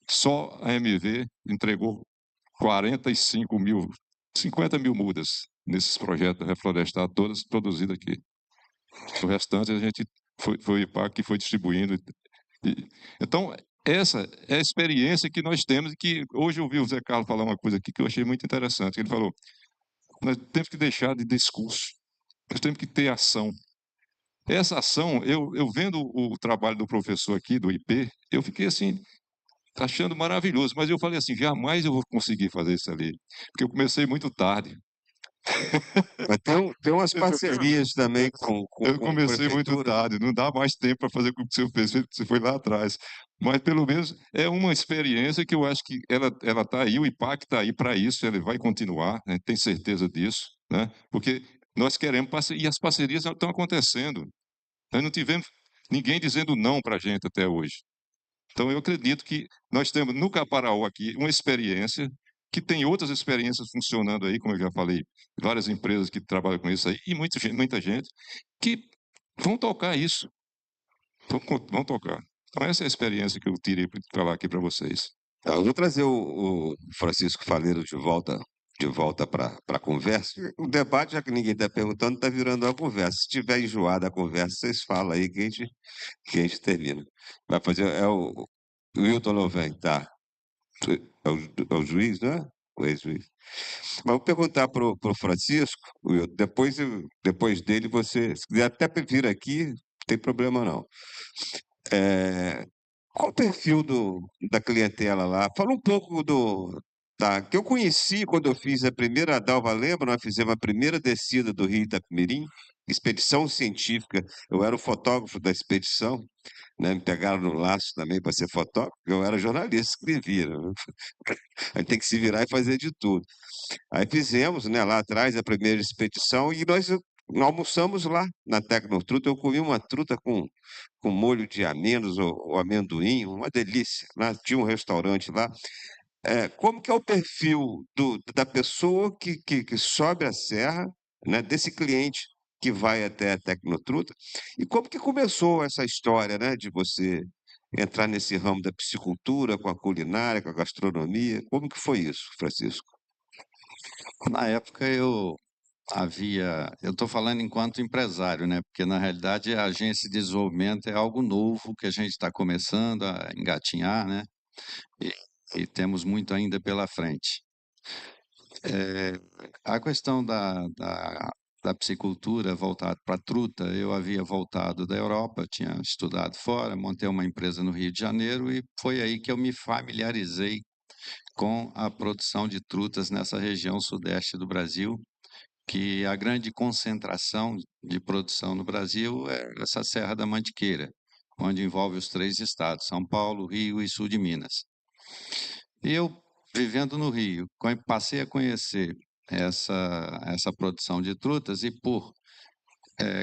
Só a MV entregou 45 mil, 50 mil mudas nesses projetos reflorestados, todas produzidas aqui. O restante a gente foi o IPAC que foi distribuindo. Então, essa é a experiência que nós temos, e que hoje eu ouvi o Zé Carlos falar uma coisa aqui que eu achei muito interessante. Ele falou: nós temos que deixar de discurso, nós temos que ter ação. Essa ação, eu vendo o trabalho do professor aqui, do IP, eu fiquei assim, achando maravilhoso, mas eu falei assim, jamais eu vou conseguir fazer isso ali, porque eu comecei muito tarde. Mas tem umas parcerias também Eu com comecei muito prefeitura. tarde, não dá mais tempo para fazer o que o senhor fez, você foi lá atrás. Mas, pelo menos, é uma experiência que eu acho que ela está aí, o IPAC está aí para isso, ele vai continuar, a gente tem certeza disso, né? Porque nós queremos parceria, e as parcerias estão acontecendo. Nós não tivemos ninguém dizendo não para a gente até hoje. Então, eu acredito que nós temos no Caparaó aqui uma experiência, que tem outras experiências funcionando aí, como eu já falei, várias empresas que trabalham com isso aí, e muita gente que vão tocar isso. Vão tocar. Então, essa é a experiência que eu tirei para falar aqui para vocês. Eu vou trazer o Francisco Faleiro de volta para a conversa. O debate, já que ninguém está perguntando, está virando uma conversa. Se tiver enjoada a conversa, vocês falam aí que a gente termina. Vai fazer, o Wilton Louvain, tá? É o juiz, não é? O ex-juiz. Mas vou perguntar para o Francisco, Wilton, depois dele, você, se quiser até vir aqui, não tem problema não. Qual o perfil da clientela lá? Fala um pouco que eu conheci quando eu fiz a primeira, a Dalva lembra, nós fizemos a primeira descida do Rio Itapemirim, expedição científica. Eu era o fotógrafo da expedição, né? Me pegaram no laço também para ser fotógrafo, eu era jornalista, escrevia, né? A gente tem que se virar e fazer de tudo. Aí fizemos, né, lá atrás a primeira expedição, e nós almoçamos lá na Tecnotruta. Eu comi uma truta com molho de amêndoas ou amendoim, uma delícia. Lá tinha um restaurante lá. Como que é o perfil da pessoa que sobe a serra, né, desse cliente que vai até a Tecnotruta, e como que começou essa história, né, de você entrar nesse ramo da piscicultura, com a culinária, com a gastronomia? Como que foi isso, Francisco? Na época eu estou falando enquanto empresário, né? Porque na realidade a agência de desenvolvimento é algo novo que a gente está começando a engatinhar, né? E temos muito ainda pela frente. A questão da piscicultura voltada para a truta, eu havia voltado da Europa, tinha estudado fora, montei uma empresa no Rio de Janeiro, e foi aí que eu me familiarizei com a produção de trutas nessa região sudeste do Brasil, que a grande concentração de produção no Brasil é essa Serra da Mantiqueira, onde envolve os 3 estados, São Paulo, Rio e sul de Minas. E eu, vivendo no Rio, passei a conhecer essa produção de trutas, e por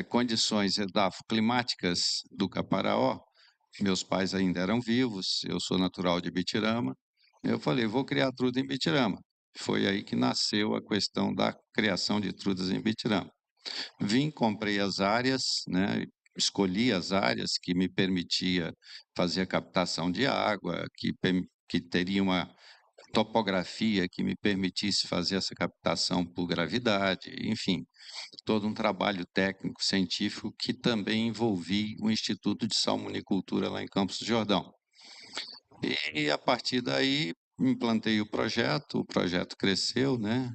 condições edafoclimáticas do Caparaó, meus pais ainda eram vivos, eu sou natural de Ibitirama, eu falei, vou criar truta em Ibitirama. Foi aí que nasceu a questão da criação de trutas em Ibitirama. Vim, comprei as áreas, né? Escolhi as áreas que me permitia fazer a captação de água, que teria uma topografia que me permitisse fazer essa captação por gravidade, enfim, todo um trabalho técnico, científico que também envolvi o Instituto de Salmonicultura lá em Campos do Jordão. E a partir daí implantei o projeto cresceu, né?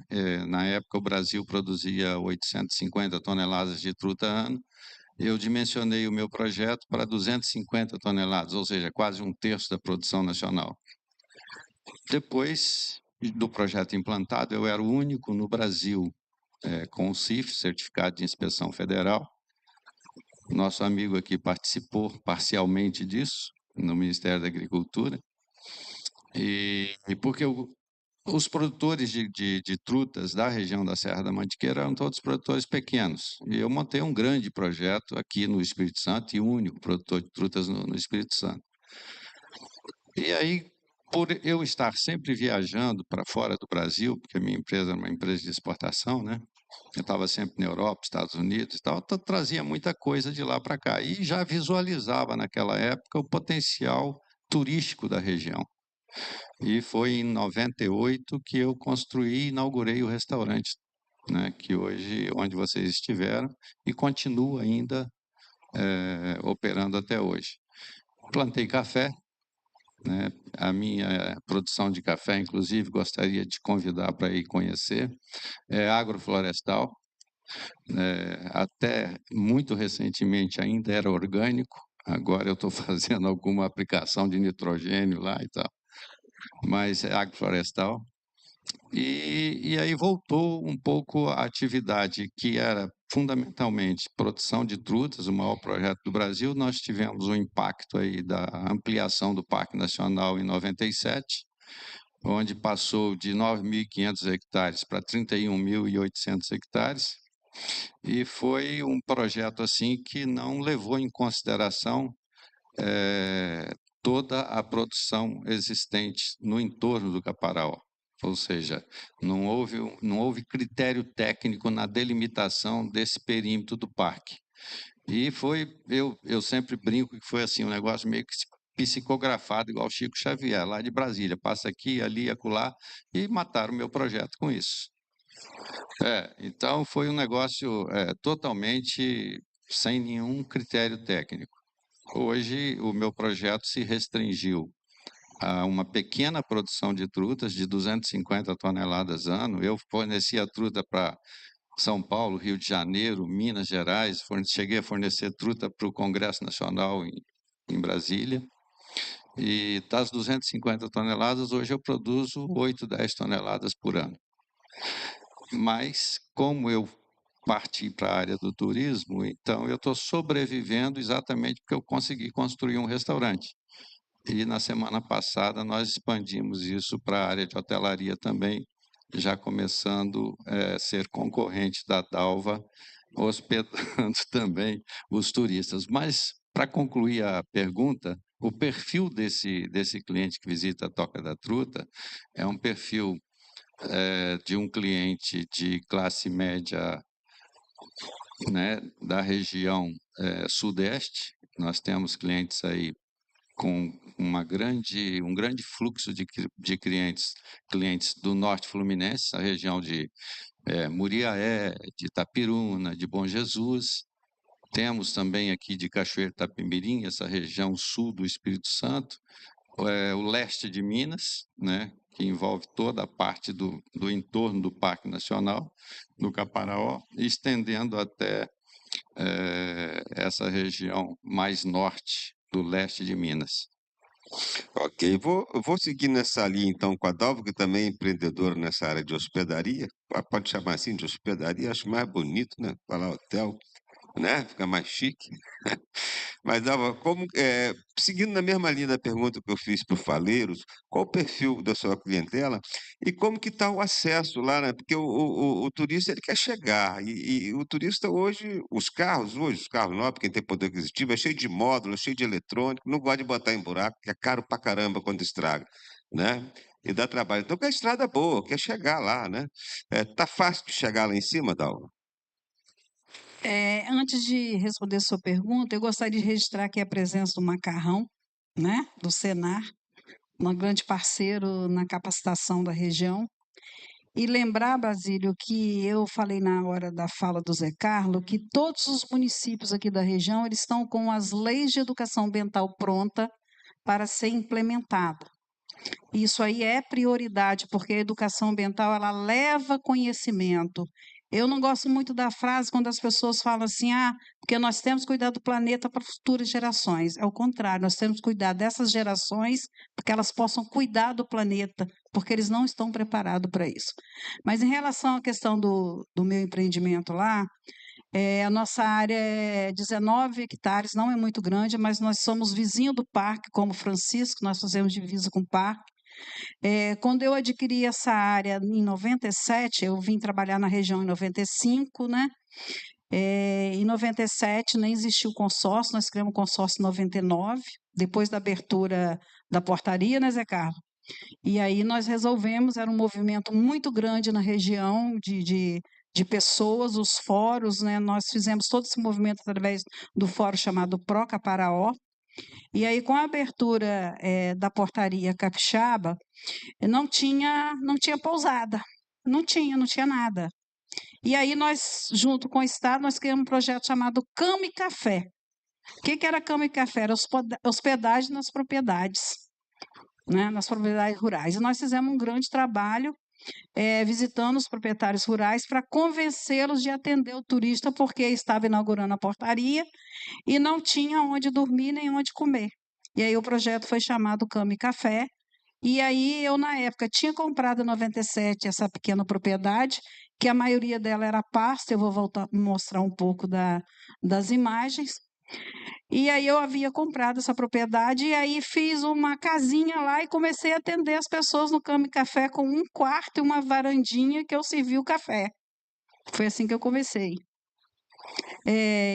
Na época o Brasil produzia 850 toneladas de truta ano, eu dimensionei o meu projeto para 250 toneladas, ou seja, quase um terço da produção nacional. Depois do projeto implantado, eu era o único no Brasil com o CIF, Certificado de Inspeção Federal. Nosso amigo aqui participou parcialmente disso, no Ministério da Agricultura. E porque os produtores de trutas da região da Serra da Mantiqueira eram todos produtores pequenos. E eu montei um grande projeto aqui no Espírito Santo, e o único produtor de trutas no Espírito Santo. E aí, por eu estar sempre viajando para fora do Brasil, porque a minha empresa era uma empresa de exportação, né? Eu estava sempre na Europa, Estados Unidos e tal, então trazia muita coisa de lá para cá. E já visualizava naquela época o potencial turístico da região. E foi em 98 que eu construí e inaugurei o restaurante, né? Que hoje, onde vocês estiveram, e continua ainda operando até hoje. Plantei café, né? A minha produção de café, inclusive, gostaria de convidar para ir conhecer, é agroflorestal. Até muito recentemente ainda era orgânico, agora eu estou fazendo alguma aplicação de nitrogênio lá e tal, mas é agroflorestal. E aí voltou um pouco a atividade que era fundamentalmente produção de trutas, o maior projeto do Brasil. Nós tivemos o impacto aí da ampliação do Parque Nacional em 97, onde passou de 9.500 hectares para 31.800 hectares, e foi um projeto assim que não levou em consideração toda a produção existente no entorno do Caparaó. Ou seja, não houve critério técnico na delimitação desse perímetro do parque. E eu sempre brinco que foi assim, um negócio meio que psicografado, igual Chico Xavier, lá de Brasília. Passa aqui, ali, acolá, e mataram o meu projeto com isso. Então, foi um negócio totalmente sem nenhum critério técnico. Hoje, o meu projeto se restringiu a uma pequena produção de trutas de 250 toneladas ano. Eu fornecia truta para São Paulo, Rio de Janeiro, Minas Gerais, cheguei a fornecer truta para o Congresso Nacional em Brasília. E das 250 toneladas, hoje eu produzo 8, 10 toneladas por ano. Mas, como eu parti para a área do turismo, então eu estou sobrevivendo exatamente porque eu consegui construir um restaurante. E na semana passada nós expandimos isso para a área de hotelaria também, já começando a ser concorrente da Dalva, hospedando também os turistas. Mas, para concluir a pergunta, o perfil desse cliente que visita a Toca da Truta é um perfil de um cliente de classe média, né, da região sudeste. Nós temos clientes aí com um grande fluxo de clientes do norte fluminense, a região de Muriaé, de Itapiruna, de Bom Jesus. Temos também aqui de Cachoeiro Itapemirim, essa região sul do Espírito Santo, o leste de Minas, né, que envolve toda a parte do entorno do Parque Nacional, do Caparaó, estendendo até essa região mais norte do leste de Minas. Ok, eu vou seguir nessa linha então com a Dalva, que também é empreendedora nessa área de hospedaria. Pode chamar assim de hospedaria, acho mais bonito, né? Falar hotel, né? Fica mais chique. Mas, Dalva, seguindo na mesma linha da pergunta que eu fiz para o Faleiros, qual o perfil da sua clientela e como que está o acesso lá, né? Porque o turista ele quer chegar e o turista hoje, os carros novos, quem tem poder aquisitivo, é cheio de módulo, é cheio de eletrônico, não gosta de botar em buraco, que é caro pra caramba quando estraga, né? E dá trabalho. Então, quer estrada boa, quer chegar lá, né? Tá fácil de chegar lá em cima, Dalva? Antes de responder a sua pergunta, eu gostaria de registrar aqui a presença do Macarrão, né, do Senar, um grande parceiro na capacitação da região. E lembrar, Basílio, que eu falei na hora da fala do Zé Carlos, que todos os municípios aqui da região eles estão com as leis de educação ambiental pronta para ser implementada. Isso aí é prioridade, porque a educação ambiental ela leva conhecimento. Eu não gosto muito da frase quando as pessoas falam assim, porque nós temos que cuidar do planeta para futuras gerações. É o contrário, nós temos que cuidar dessas gerações para que elas possam cuidar do planeta, porque eles não estão preparados para isso. Mas em relação à questão do meu empreendimento lá, a nossa área é 19 hectares, não é muito grande, mas nós somos vizinho do parque, como Francisco, nós fazemos divisa com o parque. Quando eu adquiri essa área em 97, eu vim trabalhar na região em 95, né? Em 97 nem existiu o consórcio, nós criamos o consórcio em 99, depois da abertura da portaria, né, Zé Carlos? E aí nós resolvemos, era um movimento muito grande na região de pessoas, os fóruns, né? Nós fizemos todo esse movimento através do fórum chamado Pro Caparaó. E aí, com a abertura da portaria capixaba, não tinha pousada, não tinha nada. E aí nós, junto com o Estado, nós criamos um projeto chamado Cama e Café. O que era Cama e Café? Era hospedagem nas propriedades, né, nas propriedades rurais. E nós fizemos um grande trabalho visitando os proprietários rurais para convencê-los de atender o turista, porque estava inaugurando a portaria e não tinha onde dormir nem onde comer. E aí o projeto foi chamado Cama e Café. E aí eu, na época, tinha comprado em 97 essa pequena propriedade, que a maioria dela era pasto, eu vou voltar a mostrar um pouco das imagens. E aí eu havia comprado essa propriedade e aí fiz uma casinha lá e comecei a atender as pessoas no Cama e Café com um quarto e uma varandinha que eu servi o café. Foi assim que eu comecei.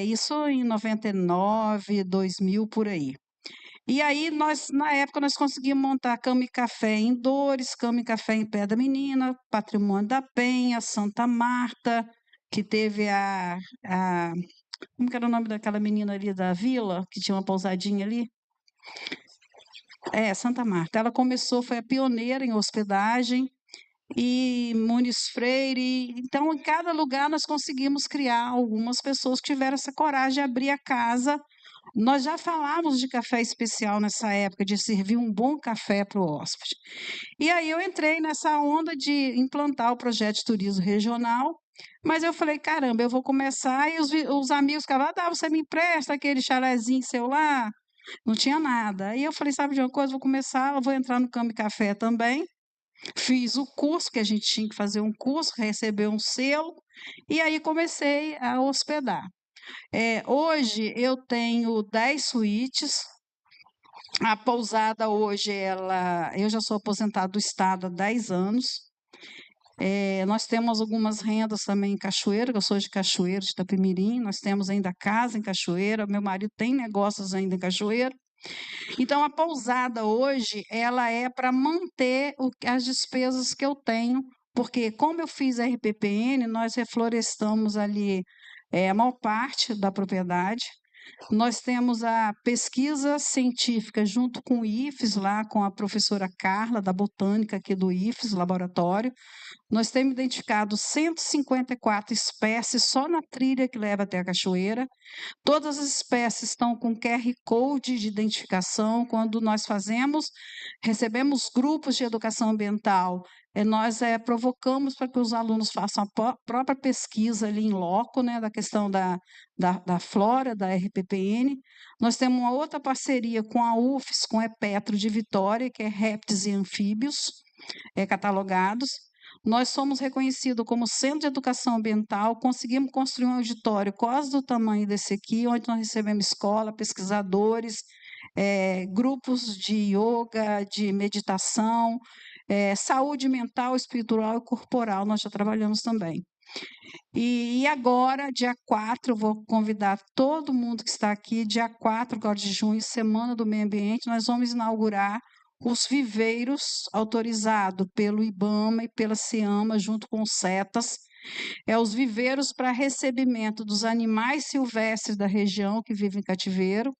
Isso em 99, 2000, por aí. E aí, na época, nós conseguimos montar Cama e Café em Dores, Cama e Café em Pé da Menina, Patrimônio da Penha, Santa Marta, que teve como que era o nome daquela menina ali da vila, que tinha uma pousadinha ali? Santa Marta. Ela foi a pioneira em hospedagem, e Muniz Freire. Então, em cada lugar, nós conseguimos criar algumas pessoas que tiveram essa coragem de abrir a casa. Nós já falávamos de café especial nessa época, de servir um bom café para o hóspede. E aí eu entrei nessa onda de implantar o projeto de turismo regional, mas eu falei, caramba, eu vou começar, e os amigos ficavam, você me empresta aquele chalezinho seu lá? Não tinha nada. Aí eu falei, sabe de uma coisa, eu vou entrar no Cama e Café também. Fiz o curso, que a gente tinha que fazer um curso, receber um selo, e aí comecei a hospedar. Hoje eu tenho 10 suítes. A pousada hoje, eu já sou aposentada do Estado há 10 anos. Nós temos algumas rendas também em Cachoeira, que eu sou de Cachoeira, de Itapemirim. Nós temos ainda casa em Cachoeira, meu marido tem negócios ainda em Cachoeira. Então, a pousada hoje, ela é para manter as despesas que eu tenho, porque como eu fiz RPPN, nós reflorestamos ali a maior parte da propriedade. Nós temos a pesquisa científica junto com o IFES, lá com a professora Carla, da Botânica aqui do IFES, laboratório. Nós temos identificado 154 espécies só na trilha que leva até a cachoeira. Todas as espécies estão com QR Code de identificação. Quando nós recebemos grupos de educação ambiental, nós provocamos para que os alunos façam a própria pesquisa ali em loco, né, da questão da flora, da RPPN. Nós temos uma outra parceria com a UFES, com a Epetro de Vitória, que é répteis e anfíbios catalogados. Nós somos reconhecidos como Centro de Educação Ambiental, conseguimos construir um auditório quase do tamanho desse aqui, onde nós recebemos escola, pesquisadores, grupos de yoga, de meditação, saúde mental, espiritual e corporal, nós já trabalhamos também. E agora, dia 4, eu vou convidar todo mundo que está aqui, dia 4 agora de junho, Semana do Meio Ambiente, nós vamos inaugurar os viveiros autorizados pelo IBAMA e pela CIAMA, junto com o CETAS, os viveiros para recebimento dos animais silvestres da região que vivem em cativeiro,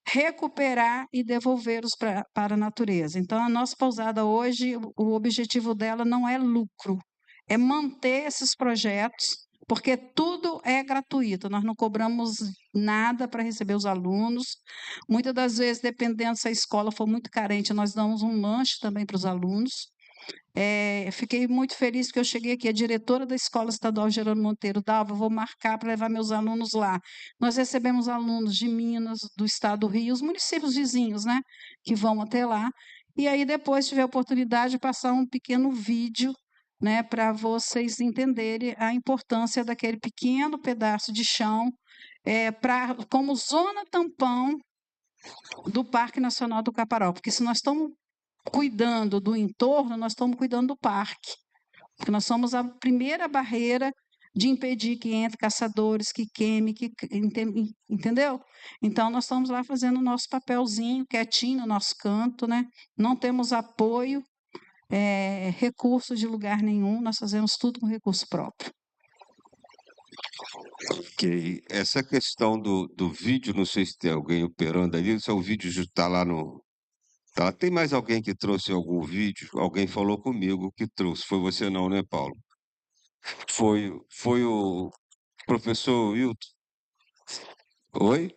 recuperar e devolvê-los para a natureza. Então, a nossa pousada hoje, o objetivo dela não é lucro, é manter esses projetos, porque tudo é gratuito, nós não cobramos nada para receber os alunos. Muitas das vezes, dependendo se a escola for muito carente, nós damos um lanche também para os alunos. Fiquei muito feliz que eu cheguei aqui, a diretora da Escola Estadual Gerando Monteiro, Dalva, vou marcar para levar meus alunos lá. Nós recebemos alunos de Minas, do estado do Rio, os municípios vizinhos, né, que vão até lá. E aí depois tive a oportunidade de passar um pequeno vídeo, né, para vocês entenderem a importância daquele pequeno pedaço de chão como zona tampão do Parque Nacional do Caparaó, porque se nós estamos cuidando do entorno, nós estamos cuidando do parque, porque nós somos a primeira barreira de impedir que entre caçadores, que queime, entendeu? Então, nós estamos lá fazendo o nosso papelzinho, quietinho no nosso canto, né? Não temos apoio, recursos de lugar nenhum, nós fazemos tudo com recurso próprio. Ok. Essa questão do vídeo, não sei se tem alguém operando ali, se o vídeo está lá no... Tá, tem mais alguém que trouxe algum vídeo? Alguém falou comigo que trouxe. Foi você não, né, Paulo? Foi o professor Wilton. Oi?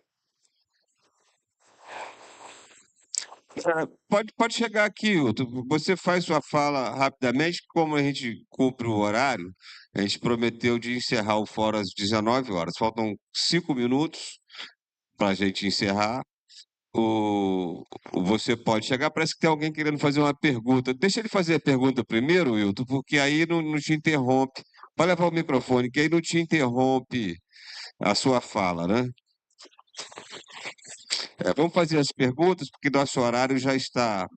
Pode chegar aqui, Wilton. Você faz sua fala rapidamente, como a gente cumpre o horário, a gente prometeu de encerrar o fórum às 19 horas. Faltam 5 minutos para a gente encerrar. Você pode chegar, parece que tem alguém querendo fazer uma pergunta. Deixa ele fazer a pergunta primeiro, Wilton, porque aí não te interrompe. Pode levar o microfone, que aí não te interrompe a sua fala, né? Vamos fazer as perguntas, porque nosso horário já está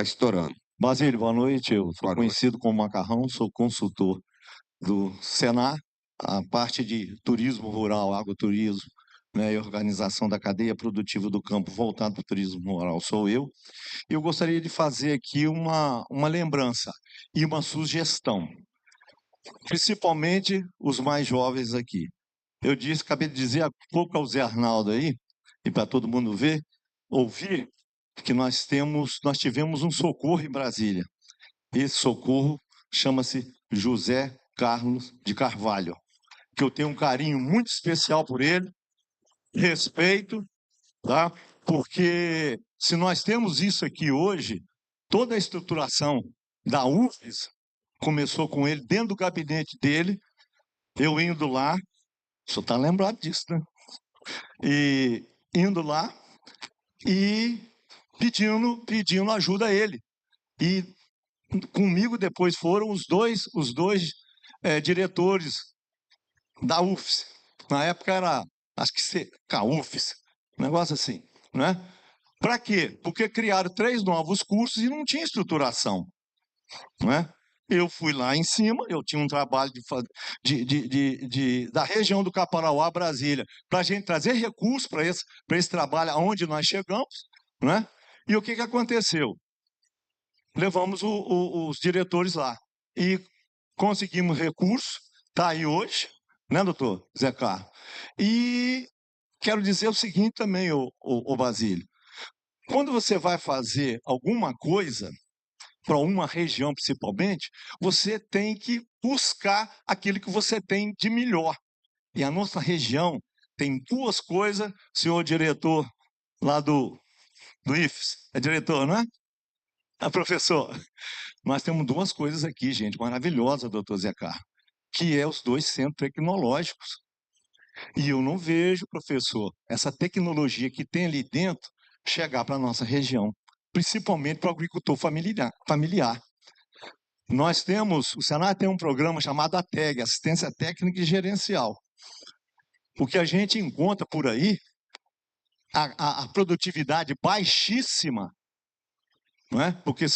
estourando. Basílio, boa noite. Eu sou Boa noite. conhecido como Macarrão, sou consultor do Senar, a parte de turismo rural, agroturismo, né, e organização da cadeia produtiva do campo voltado para o turismo rural sou eu. Eu gostaria de fazer aqui uma lembrança e uma sugestão, principalmente os mais jovens aqui. Acabei de dizer há pouco ao Zé Arnaldo aí, e para todo mundo ouvir, que nós tivemos um socorro em Brasília. Esse socorro chama-se José Carlos de Carvalho, que eu tenho um carinho muito especial por ele, respeito, tá? Porque se nós temos isso aqui hoje, toda a estruturação da UFES começou com ele, dentro do gabinete dele, eu indo lá, o senhor está lembrado disso, né? E indo lá e pedindo ajuda a ele. E comigo depois foram os dois diretores da UFES. Na época era, acho que CAUFES, um negócio assim, né? Para quê? Porque criaram 3 novos cursos e não tinha estruturação, né? Eu fui lá em cima, eu tinha um trabalho da região do Caparaó, Brasília, para a gente trazer recursos para esse trabalho aonde nós chegamos, né? E o que aconteceu? Levamos os diretores lá e conseguimos recurso, está aí hoje, né, doutor Zé Carlos? E quero dizer o seguinte também, o Basílio, quando você vai fazer alguma coisa para uma região principalmente, você tem que buscar aquilo que você tem de melhor. E a nossa região tem 2 coisas, senhor diretor lá do IFES, é diretor, não é? Professor, nós temos 2 coisas aqui, gente, maravilhosas, doutor Zé Carlos, que é os 2 centros tecnológicos. E eu não vejo, professor, essa tecnologia que tem ali dentro chegar para a nossa região, principalmente para o agricultor familiar. Nós temos, o Senar tem um programa chamado ATEG, Assistência Técnica e Gerencial. O que a gente encontra por aí, a produtividade baixíssima, não é? Porque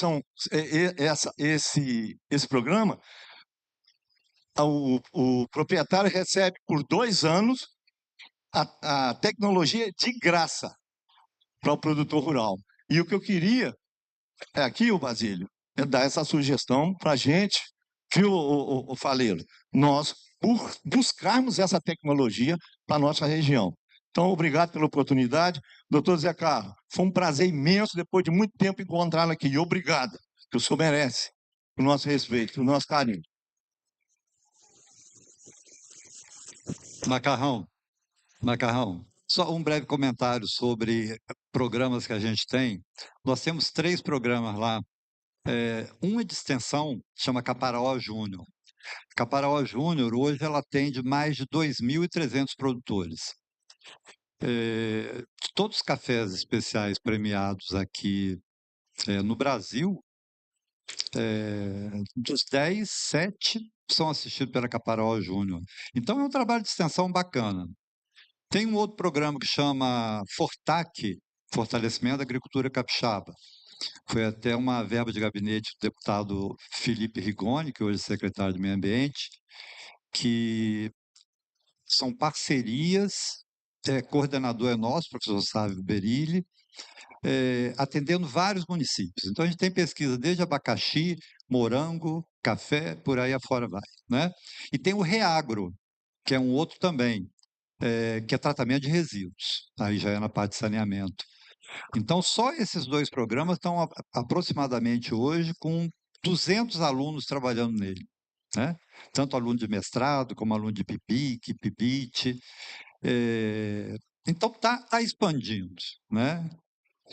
esse programa, o proprietário recebe por 2 anos a tecnologia de graça para o produtor rural. E o que eu queria aqui, o Basílio, é dar essa sugestão para a gente viu, o Faleiro? Nós buscarmos essa tecnologia para a nossa região. Então, obrigado pela oportunidade. Doutor Zé Carlos, foi um prazer imenso, depois de muito tempo, encontrá-lo aqui. E obrigado, que o senhor merece o nosso respeito, o nosso carinho. Macarrão, só um breve comentário sobre programas que a gente tem. Nós temos 3 programas lá. Um é de extensão, chama Caparaó Júnior. Caparaó Júnior, hoje, ela atende mais de 2.300 produtores. De todos os cafés especiais premiados aqui no Brasil, dos 10, 7 são assistidos pela Caparaó Júnior. Então, é um trabalho de extensão bacana. Tem um outro programa que chama Fortac, Fortalecimento da Agricultura Capixaba. Foi até uma verba de gabinete do deputado Felipe Rigoni, que hoje é secretário de Meio Ambiente, que são parcerias, coordenador é nosso, professor Sávio Berilli, atendendo vários municípios. Então, a gente tem pesquisa desde abacaxi, morango, café, por aí afora vai, né? E tem o Reagro, que é um outro também, que é tratamento de resíduos, aí já é na parte de saneamento. Então, só esses 2 programas estão aproximadamente hoje com 200 alunos trabalhando nele, né? Tanto aluno de mestrado, como aluno de PIBIC, PIBIT. Então, está expandindo, né?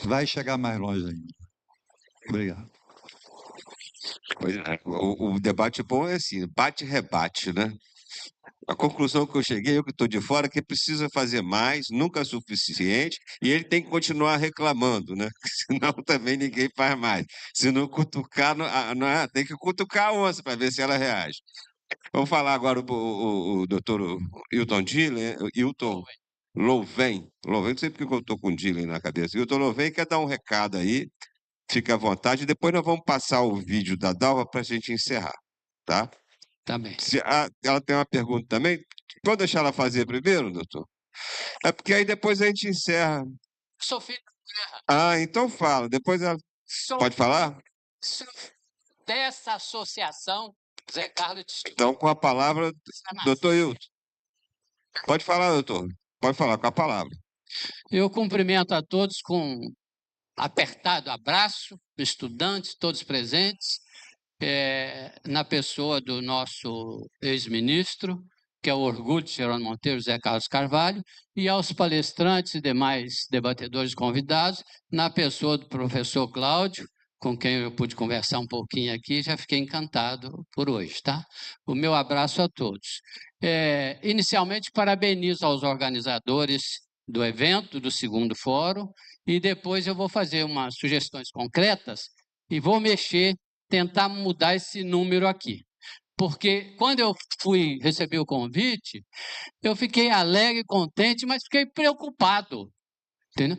Vai chegar mais longe ainda. Obrigado. Pois é, o debate bom é assim, bate-rebate, né? A conclusão que eu cheguei, eu que estou de fora, é que precisa fazer mais, nunca é suficiente, e ele tem que continuar reclamando, né? Senão também ninguém faz mais. Se não cutucar, tem que cutucar a onça para ver se ela reage. Vamos falar agora o doutor Hilton Dillen, Hilton Louven, não sei porque eu estou com Dillen na cabeça. Hilton Louven quer dar um recado aí, fica à vontade, depois nós vamos passar o vídeo da Dalva para a gente encerrar, tá? Tá bem. Ela tem uma pergunta também. Pode deixar ela fazer primeiro, doutor? É porque aí depois a gente encerra. Sou filho da terra. Então fala. Depois ela... Pode falar? Sou dessa associação, Zé Carlos de Então, com a palavra, doutor Hilton. Pode falar, doutor. Pode falar com a palavra. Eu cumprimento a todos com um apertado abraço, estudantes, todos presentes, na pessoa do nosso ex-ministro, que é o orgulho de Jerônimo Monteiro, Zé Carlos Carvalho, e aos palestrantes e demais debatedores convidados, na pessoa do professor Cláudio, com quem eu pude conversar um pouquinho aqui, já fiquei encantado por hoje, tá? O meu abraço a todos. Inicialmente, parabenizo aos organizadores do evento, do segundo fórum, e depois eu vou fazer umas sugestões concretas e vou tentar mudar esse número aqui. Porque quando eu receber o convite, eu fiquei alegre, contente, mas fiquei preocupado, entendeu?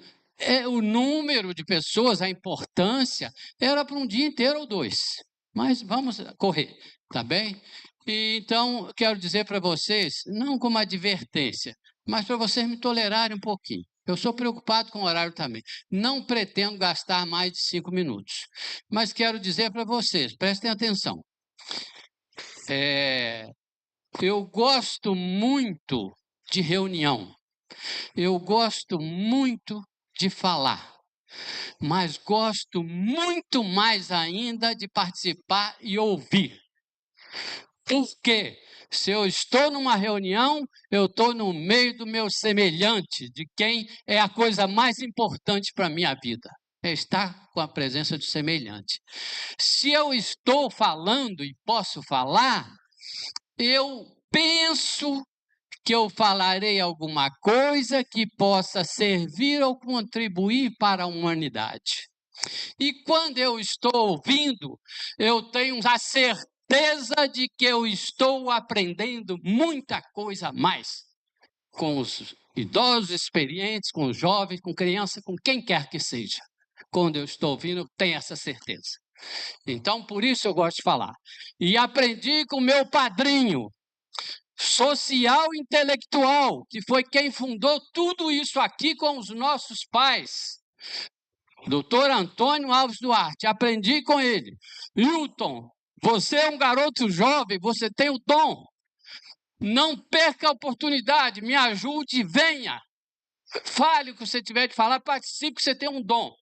O número de pessoas, a importância, era para um dia inteiro ou 2. Mas vamos correr, tá bem? Então, quero dizer para vocês, não como advertência, mas para vocês me tolerarem um pouquinho. Eu sou preocupado com o horário também. Não pretendo gastar mais de 5 minutos. Mas quero dizer para vocês, prestem atenção. Eu gosto muito de reunião. Eu gosto muito de falar. Mas gosto muito mais ainda de participar e ouvir. Porque se eu estou numa reunião, eu estou no meio do meu semelhante, de quem é a coisa mais importante para a minha vida. É estar com a presença do semelhante. Se eu estou falando e posso falar, eu penso que eu falarei alguma coisa que possa servir ou contribuir para a humanidade. E quando eu estou ouvindo, eu tenho a certeza de que eu estou aprendendo muita coisa a mais com os idosos experientes, com os jovens, com crianças, com quem quer que seja. Quando eu estou ouvindo, eu tenho essa certeza. Então, por isso eu gosto de falar. E aprendi com o meu padrinho, social e intelectual, que foi quem fundou tudo isso aqui com os nossos pais. Doutor Antônio Alves Duarte, aprendi com ele. Hilton, Você é um garoto jovem, você tem o dom. Não perca a oportunidade, me ajude, venha. Fale o que você tiver de falar, participe, você tem um dom.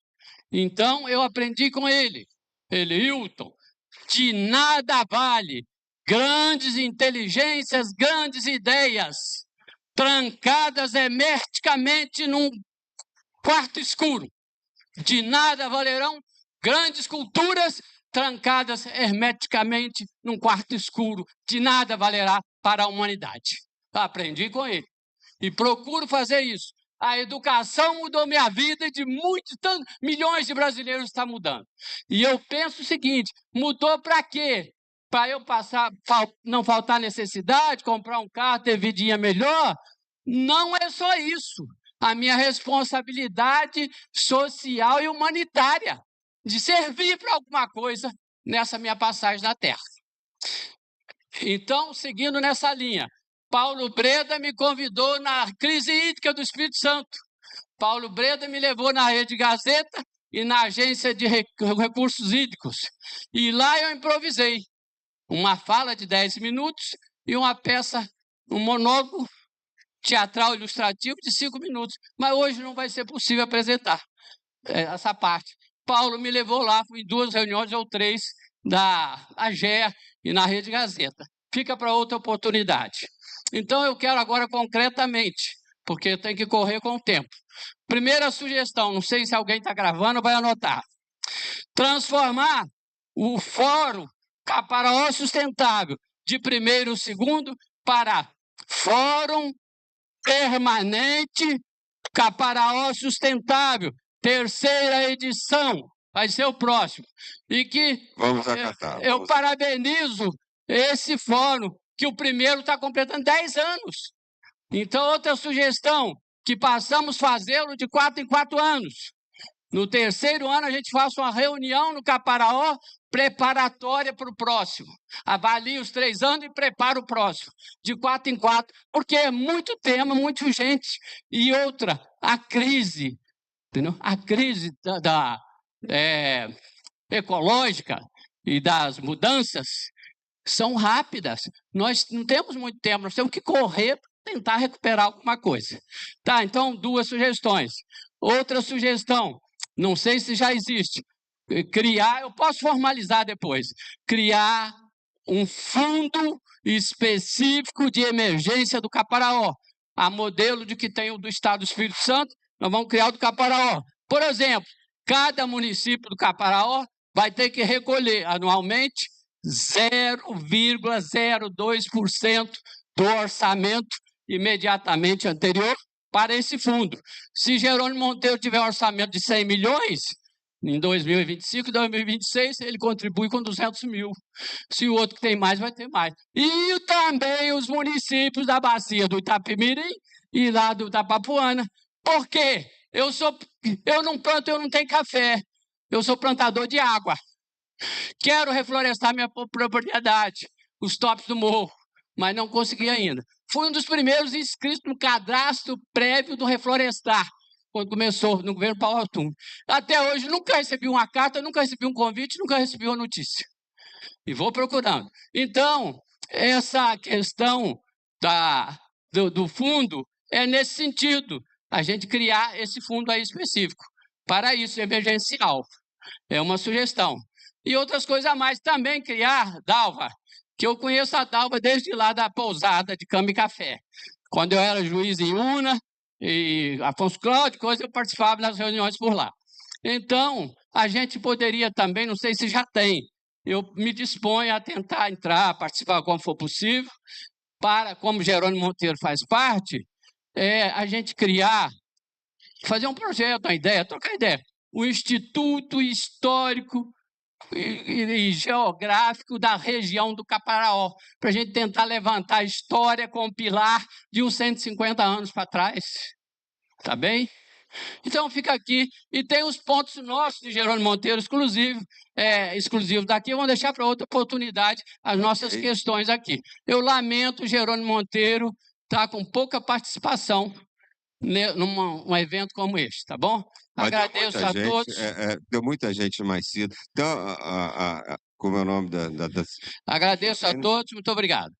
Então, eu aprendi com ele. Hilton, de nada vale grandes inteligências, grandes ideias, trancadas hermeticamente num quarto escuro. De nada valerão grandes culturas trancadas hermeticamente num quarto escuro. De nada valerá para a humanidade. Aprendi com ele. E procuro fazer isso. A educação mudou minha vida e de milhões de brasileiros está mudando. E eu penso o seguinte, mudou para quê? Para eu não faltar necessidade, comprar um carro, ter vidinha melhor? Não é só isso. A minha responsabilidade social e humanitária de servir para alguma coisa nessa minha passagem na Terra. Então, seguindo nessa linha, Paulo Breda me convidou na crise hídrica do Espírito Santo. Paulo Breda me levou na Rede Gazeta e na Agência de Recursos Hídricos. E lá eu improvisei uma fala de 10 minutos e uma peça, um monólogo teatral ilustrativo de 5 minutos. Mas hoje não vai ser possível apresentar essa parte. Paulo me levou lá, fui em 2 reuniões ou 3 da AGEA e na Rede Gazeta. Fica para outra oportunidade. Então, eu quero agora concretamente, porque tem que correr com o tempo. Primeira sugestão, não sei se alguém está gravando, vai anotar. Transformar o Fórum Caparaó Sustentável de 1º e 2º para Fórum Permanente Caparaó Sustentável, 3ª edição, vai ser o próximo. E que Vamos acatar. Eu parabenizo esse fórum, que o primeiro está completando 10 anos. Então, outra sugestão, que passamos a fazê-lo de 4 em 4 anos. No 3º ano, a gente faça uma reunião no Caparaó preparatória para o próximo. Avalie os 3 anos e prepara o próximo, de 4 em 4, porque é muito tema, muito urgente. E outra, a crise, entendeu? A crise ecológica e das mudanças são rápidas. Nós não temos muito tempo, nós temos que correr para tentar recuperar alguma coisa. Tá, então, 2 sugestões. Outra sugestão, não sei se já existe, criar, eu posso formalizar depois, criar um fundo específico de emergência do Caparaó, a modelo de que tem o do Estado do Espírito Santo, nós vamos criar o do Caparaó. Por exemplo, cada município do Caparaó vai ter que recolher anualmente 0,02% do orçamento imediatamente anterior para esse fundo. Se Jerônimo Monteiro tiver um orçamento de 100 milhões, em 2025 e 2026, ele contribui com 200 mil. Se o outro que tem mais, vai ter mais. E também os municípios da bacia do Itapemirim e lá do Itapapuana. Por quê? Eu não planto, eu não tenho café. Eu sou plantador de água. Quero reflorestar minha propriedade, os topos do morro, mas não consegui ainda. Fui um dos primeiros inscritos no cadastro prévio do Reflorestar, quando começou no governo Paulo Artum. Até hoje nunca recebi uma carta, nunca recebi um convite, nunca recebi uma notícia. E vou procurando. Então, essa questão do fundo é nesse sentido, a gente criar esse fundo aí específico. Para isso, emergencial. É uma sugestão. E outras coisas a mais também criar, Dalva, que eu conheço a Dalva desde lá da pousada de Cama e Café. Quando eu era juiz em Una, e Afonso Cláudio, eu participava das reuniões por lá. Então, a gente poderia também, não sei se já tem, eu me disponho a tentar entrar, participar como for possível, para, como Jerônimo Monteiro faz parte, a gente criar, fazer um projeto, uma ideia, trocar ideia, o Instituto Histórico e Geográfico da região do Caparaó, para a gente tentar levantar a história, compilar de uns 150 anos para trás. Tá bem? Então, fica aqui. E tem os pontos nossos de Jerônimo Monteiro, exclusivos daqui. Vamos deixar para outra oportunidade as nossas questões aqui. Eu lamento, Jerônimo Monteiro está com pouca participação num evento como este, tá bom? Mas agradeço a todos. Deu muita gente mais cedo. Então, como é o nome Agradeço a todos, muito obrigado.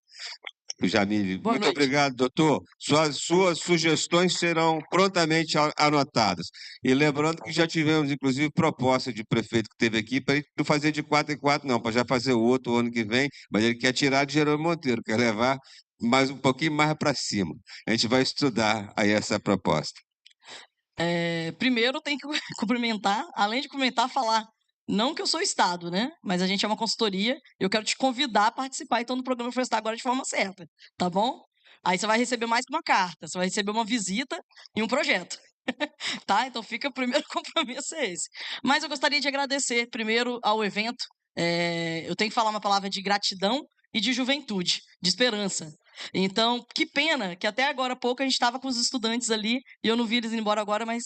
Jamile, Boa muito noite. obrigado, doutor. Suas sugestões serão prontamente anotadas. E lembrando que já tivemos, inclusive, proposta de prefeito que teve aqui para ele não fazer de 4 em 4, não, para já fazer o outro ano que vem, mas ele quer tirar de Jerônimo Monteiro, quer levar mais um pouquinho mais para cima. A gente vai estudar aí essa proposta. Primeiro tem que cumprimentar, além de cumprimentar, falar. Não que eu sou Estado, né? Mas a gente é uma consultoria. Eu quero te convidar a participar, então, do programa Florestar agora de forma certa, tá bom? Aí você vai receber mais que uma carta, você vai receber uma visita e um projeto, tá? Então fica o primeiro compromisso é esse. Mas eu gostaria de agradecer primeiro ao evento. Eu tenho que falar uma palavra de gratidão e de juventude, de esperança. Então, que pena que até agora há pouco a gente estava com os estudantes ali e eu não vi eles indo embora agora, mas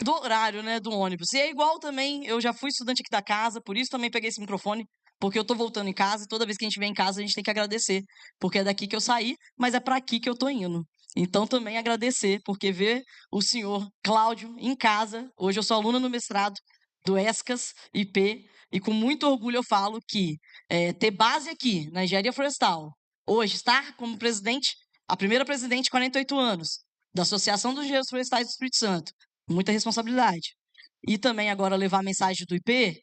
do horário, né, do ônibus. E é igual também, eu já fui estudante aqui da casa, por isso também peguei esse microfone, porque eu tô voltando em casa e toda vez que a gente vem em casa a gente tem que agradecer, porque é daqui que eu saí, mas é para aqui que eu tô indo. Então também agradecer, porque ver o senhor Cláudio em casa, hoje eu sou aluna no mestrado do ESCAS IP, e com muito orgulho eu falo que ter base aqui na engenharia florestal, hoje estar como presidente, a primeira presidente de 48 anos, da Associação dos Engenheiros Florestais do Espírito Santo, muita responsabilidade. E também agora levar a mensagem do IP,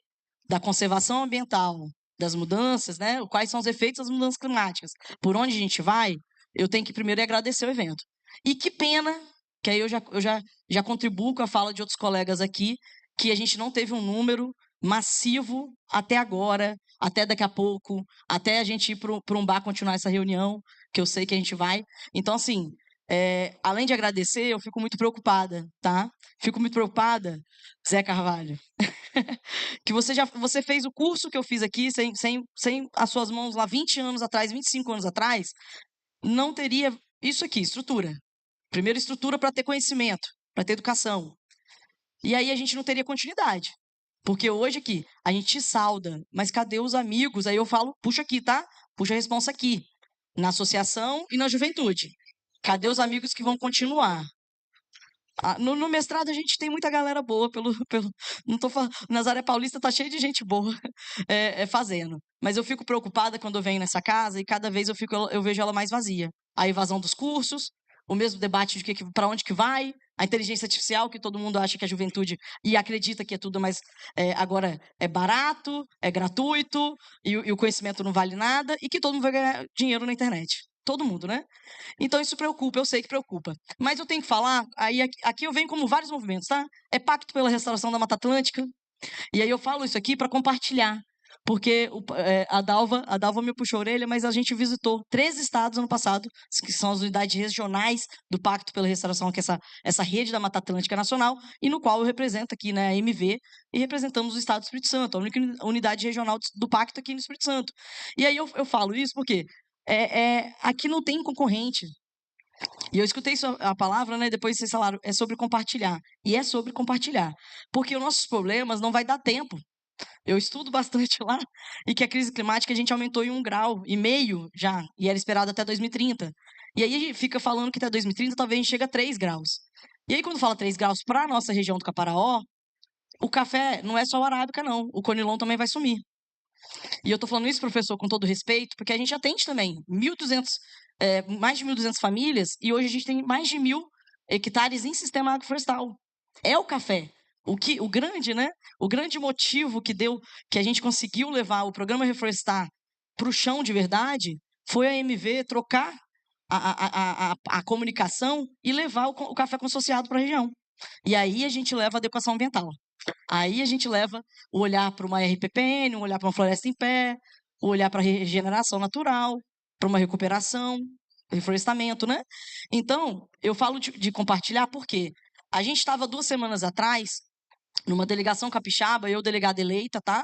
da conservação ambiental, das mudanças, né? Quais são os efeitos das mudanças climáticas, por onde a gente vai, eu tenho que primeiro agradecer o evento. E que pena, que aí eu já contribuo com a fala de outros colegas aqui, que a gente não teve um número massivo até agora, até daqui a pouco, até a gente ir para um bar continuar essa reunião, que eu sei que a gente vai. Então, assim, além de agradecer, eu fico muito preocupada, tá? Fico muito preocupada, Zé Carvalho, que você fez o curso que eu fiz aqui sem as suas mãos lá 20 anos atrás, 25 anos atrás, não teria isso aqui, estrutura. Primeiro, estrutura para ter conhecimento, para ter educação. E aí a gente não teria continuidade. Porque hoje aqui, a gente salda, mas cadê os amigos? Aí eu falo, puxa aqui, tá? Puxa a responsa aqui, na associação e na juventude. Cadê os amigos que vão continuar? No mestrado a gente tem muita galera boa, não tô falando, Nazaré Paulista tá cheio de gente boa fazendo. Mas eu fico preocupada quando eu venho nessa casa e cada vez eu vejo ela mais vazia. A evasão dos cursos, o mesmo debate de para onde que vai, a inteligência artificial, que todo mundo acha que é juventude e acredita que é tudo, mas agora é barato, é gratuito, e o conhecimento não vale nada, e que todo mundo vai ganhar dinheiro na internet. Todo mundo, né? Então isso preocupa, eu sei que preocupa. Mas eu tenho que falar, aí aqui eu venho como vários movimentos, tá? É Pacto pela Restauração da Mata Atlântica, e aí eu falo isso aqui para compartilhar, porque a Dalva me puxou a orelha, mas a gente visitou 3 estados ano passado, que são as unidades regionais do Pacto pela Restauração, que é essa rede da Mata Atlântica Nacional, e no qual eu represento aqui, né, a MV, e representamos o estado do Espírito Santo, a única unidade regional do Pacto aqui no Espírito Santo. E aí eu falo isso porque aqui não tem concorrente. E eu escutei a palavra, né? Depois vocês falaram, é sobre compartilhar. E é sobre compartilhar. Porque os nossos problemas não vai dar tempo. Eu estudo bastante lá, e que a crise climática a gente aumentou em 1,5 grau já, e era esperado até 2030. E aí a gente fica falando que até 2030 talvez a gente chegue a 3 graus. E aí quando fala 3 graus para a nossa região do Caparaó, o café não é só o arábica, não. O conilon também vai sumir. E eu estou falando isso, professor, com todo respeito, porque a gente atende também mais de 1.200 famílias, e hoje a gente tem mais de 1.000 hectares em sistema agroflorestal. É o café. O grande, né? O grande motivo que a gente conseguiu levar o programa Reflorestar para o chão de verdade foi a MV trocar a comunicação e levar o café consociado para a região. E aí a gente leva a adequação ambiental. Aí a gente leva o olhar para uma RPPN, um olhar para uma floresta em pé, o olhar para a regeneração natural, para uma recuperação, reflorestamento, né? Então, eu falo de compartilhar porque a gente estava 2 semanas atrás numa delegação capixaba, eu delegada eleita, tá?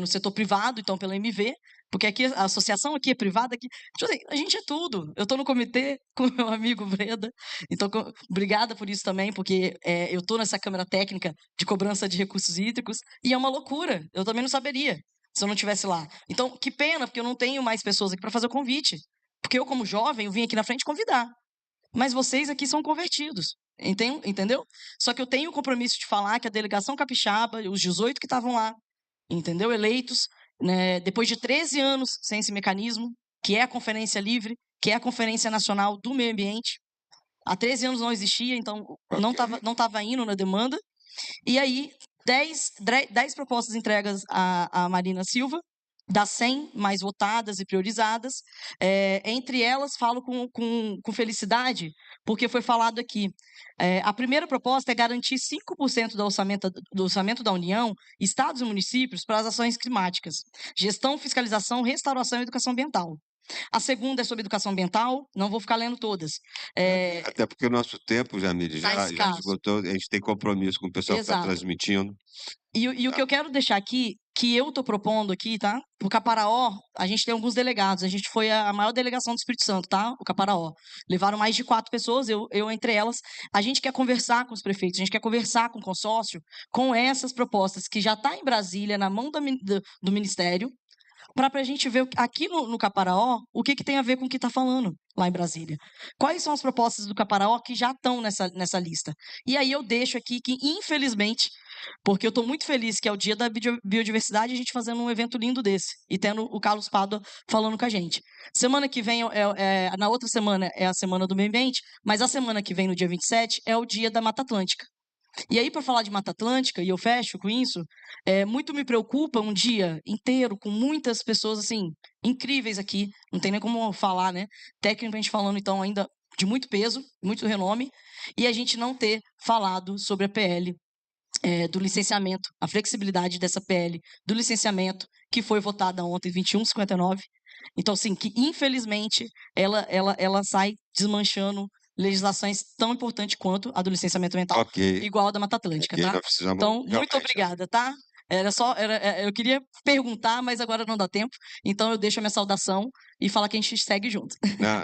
No setor privado, então pela MV, porque aqui a associação aqui é privada, aqui, a gente é tudo. Eu estou no comitê com o meu amigo Breda, então obrigada por isso também, porque eu estou nessa câmara técnica de cobrança de recursos hídricos, e é uma loucura, eu também não saberia se eu não estivesse lá. Então, que pena, porque eu não tenho mais pessoas aqui para fazer o convite, porque eu, como jovem, eu vim aqui na frente convidar, mas vocês aqui são convertidos. Entendeu? Só que eu tenho o compromisso de falar que a delegação capixaba, os 18 que estavam lá, entendeu? Eleitos, né, depois de 13 anos sem esse mecanismo, que é a Conferência Livre, que é a Conferência Nacional do Meio Ambiente. Há 13 anos não existia, então não tava indo na demanda. E aí, 10 propostas entregas à Marina Silva, das 100 mais votadas e priorizadas. Entre elas, falo com felicidade, porque foi falado aqui. A primeira proposta é garantir 5% do orçamento da União, estados e municípios, para as ações climáticas: gestão, fiscalização, restauração e educação ambiental. A segunda é sobre educação ambiental, não vou ficar lendo todas. Até porque o nosso tempo, Jamile, Tá já escasso. esgotou, a gente tem compromisso com o pessoal que está Exato. transmitindo. E o que eu quero deixar aqui, que eu estou propondo aqui, tá? O Caparaó, a gente tem alguns delegados. A gente foi a maior delegação do Espírito Santo, tá? O Caparaó. Levaram mais de 4 pessoas, eu entre elas. A gente quer conversar com os prefeitos, a gente quer conversar com o consórcio, com essas propostas que já está em Brasília, na mão do Ministério, para a gente ver aqui no Caparaó o que tem a ver com o que está falando lá em Brasília. Quais são as propostas do Caparaó que já estão nessa lista? E aí eu deixo aqui que, infelizmente, porque eu estou muito feliz que é o dia da biodiversidade, a gente fazendo um evento lindo desse e tendo o Carlos Pádua falando com a gente. Semana que vem, na outra semana é a Semana do Meio Ambiente, mas a semana que vem, no dia 27, é o dia da Mata Atlântica. E aí, para falar de Mata Atlântica, e eu fecho com isso, muito me preocupa um dia inteiro com muitas pessoas, assim, incríveis aqui, não tem nem como falar, né? Tecnicamente falando, então, ainda de muito peso, muito renome, e a gente não ter falado sobre a PL do licenciamento, a flexibilidade dessa PL do licenciamento, que foi votada ontem, 2159. Então, assim, que infelizmente ela sai desmanchando legislações tão importantes quanto a do licenciamento ambiental, igual a da Mata Atlântica, tá? Nós precisamos Então, muito realmente, obrigada, tá? Eu queria perguntar, mas agora não dá tempo, então eu deixo a minha saudação e falar que a gente segue junto.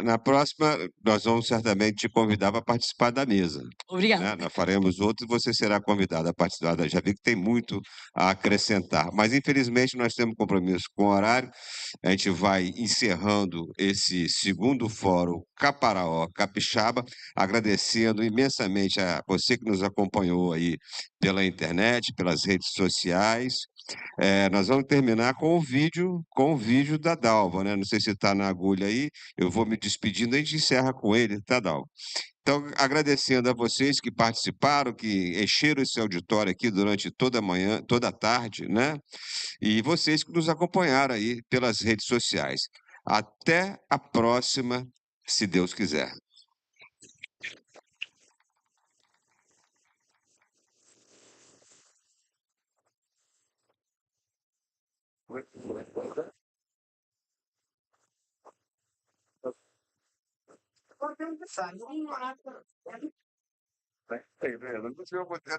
Na próxima, nós vamos certamente te convidar para participar da mesa. Obrigada. Nós faremos outro e você será convidado a participar. Já vi que tem muito a acrescentar, mas infelizmente nós temos compromisso com o horário. A gente vai encerrando esse segundo fórum Caparaó Capixaba, agradecendo imensamente a você que nos acompanhou aí pela internet, pelas redes sociais. Nós vamos terminar com o vídeo da Dalva, né? Não sei se está na agulha aí, eu vou me despedindo, a gente encerra com ele, tá, Dalva? Então, agradecendo a vocês que participaram, que encheram esse auditório aqui durante toda a manhã, toda a tarde, né? E vocês que nos acompanharam aí pelas redes sociais. Até a próxima, se Deus quiser.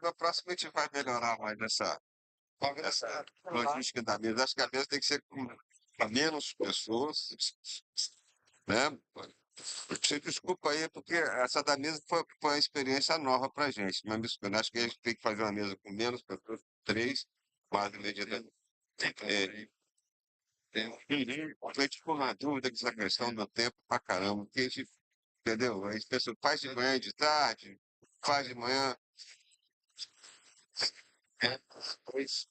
Na próxima a gente vai melhorar mais nessa logística da mesa. Acho que a mesa tem que ser com menos pessoas, né? Você desculpa aí, porque essa da mesa foi uma experiência nova para a gente, mas acho que a gente tem que fazer uma mesa com menos pessoas, 3, mais medida. A gente ficou na dúvida com essa questão do tempo pra caramba, porque a gente, entendeu? A gente pensa, faz de manhã, de tarde, faz de manhã. Pois.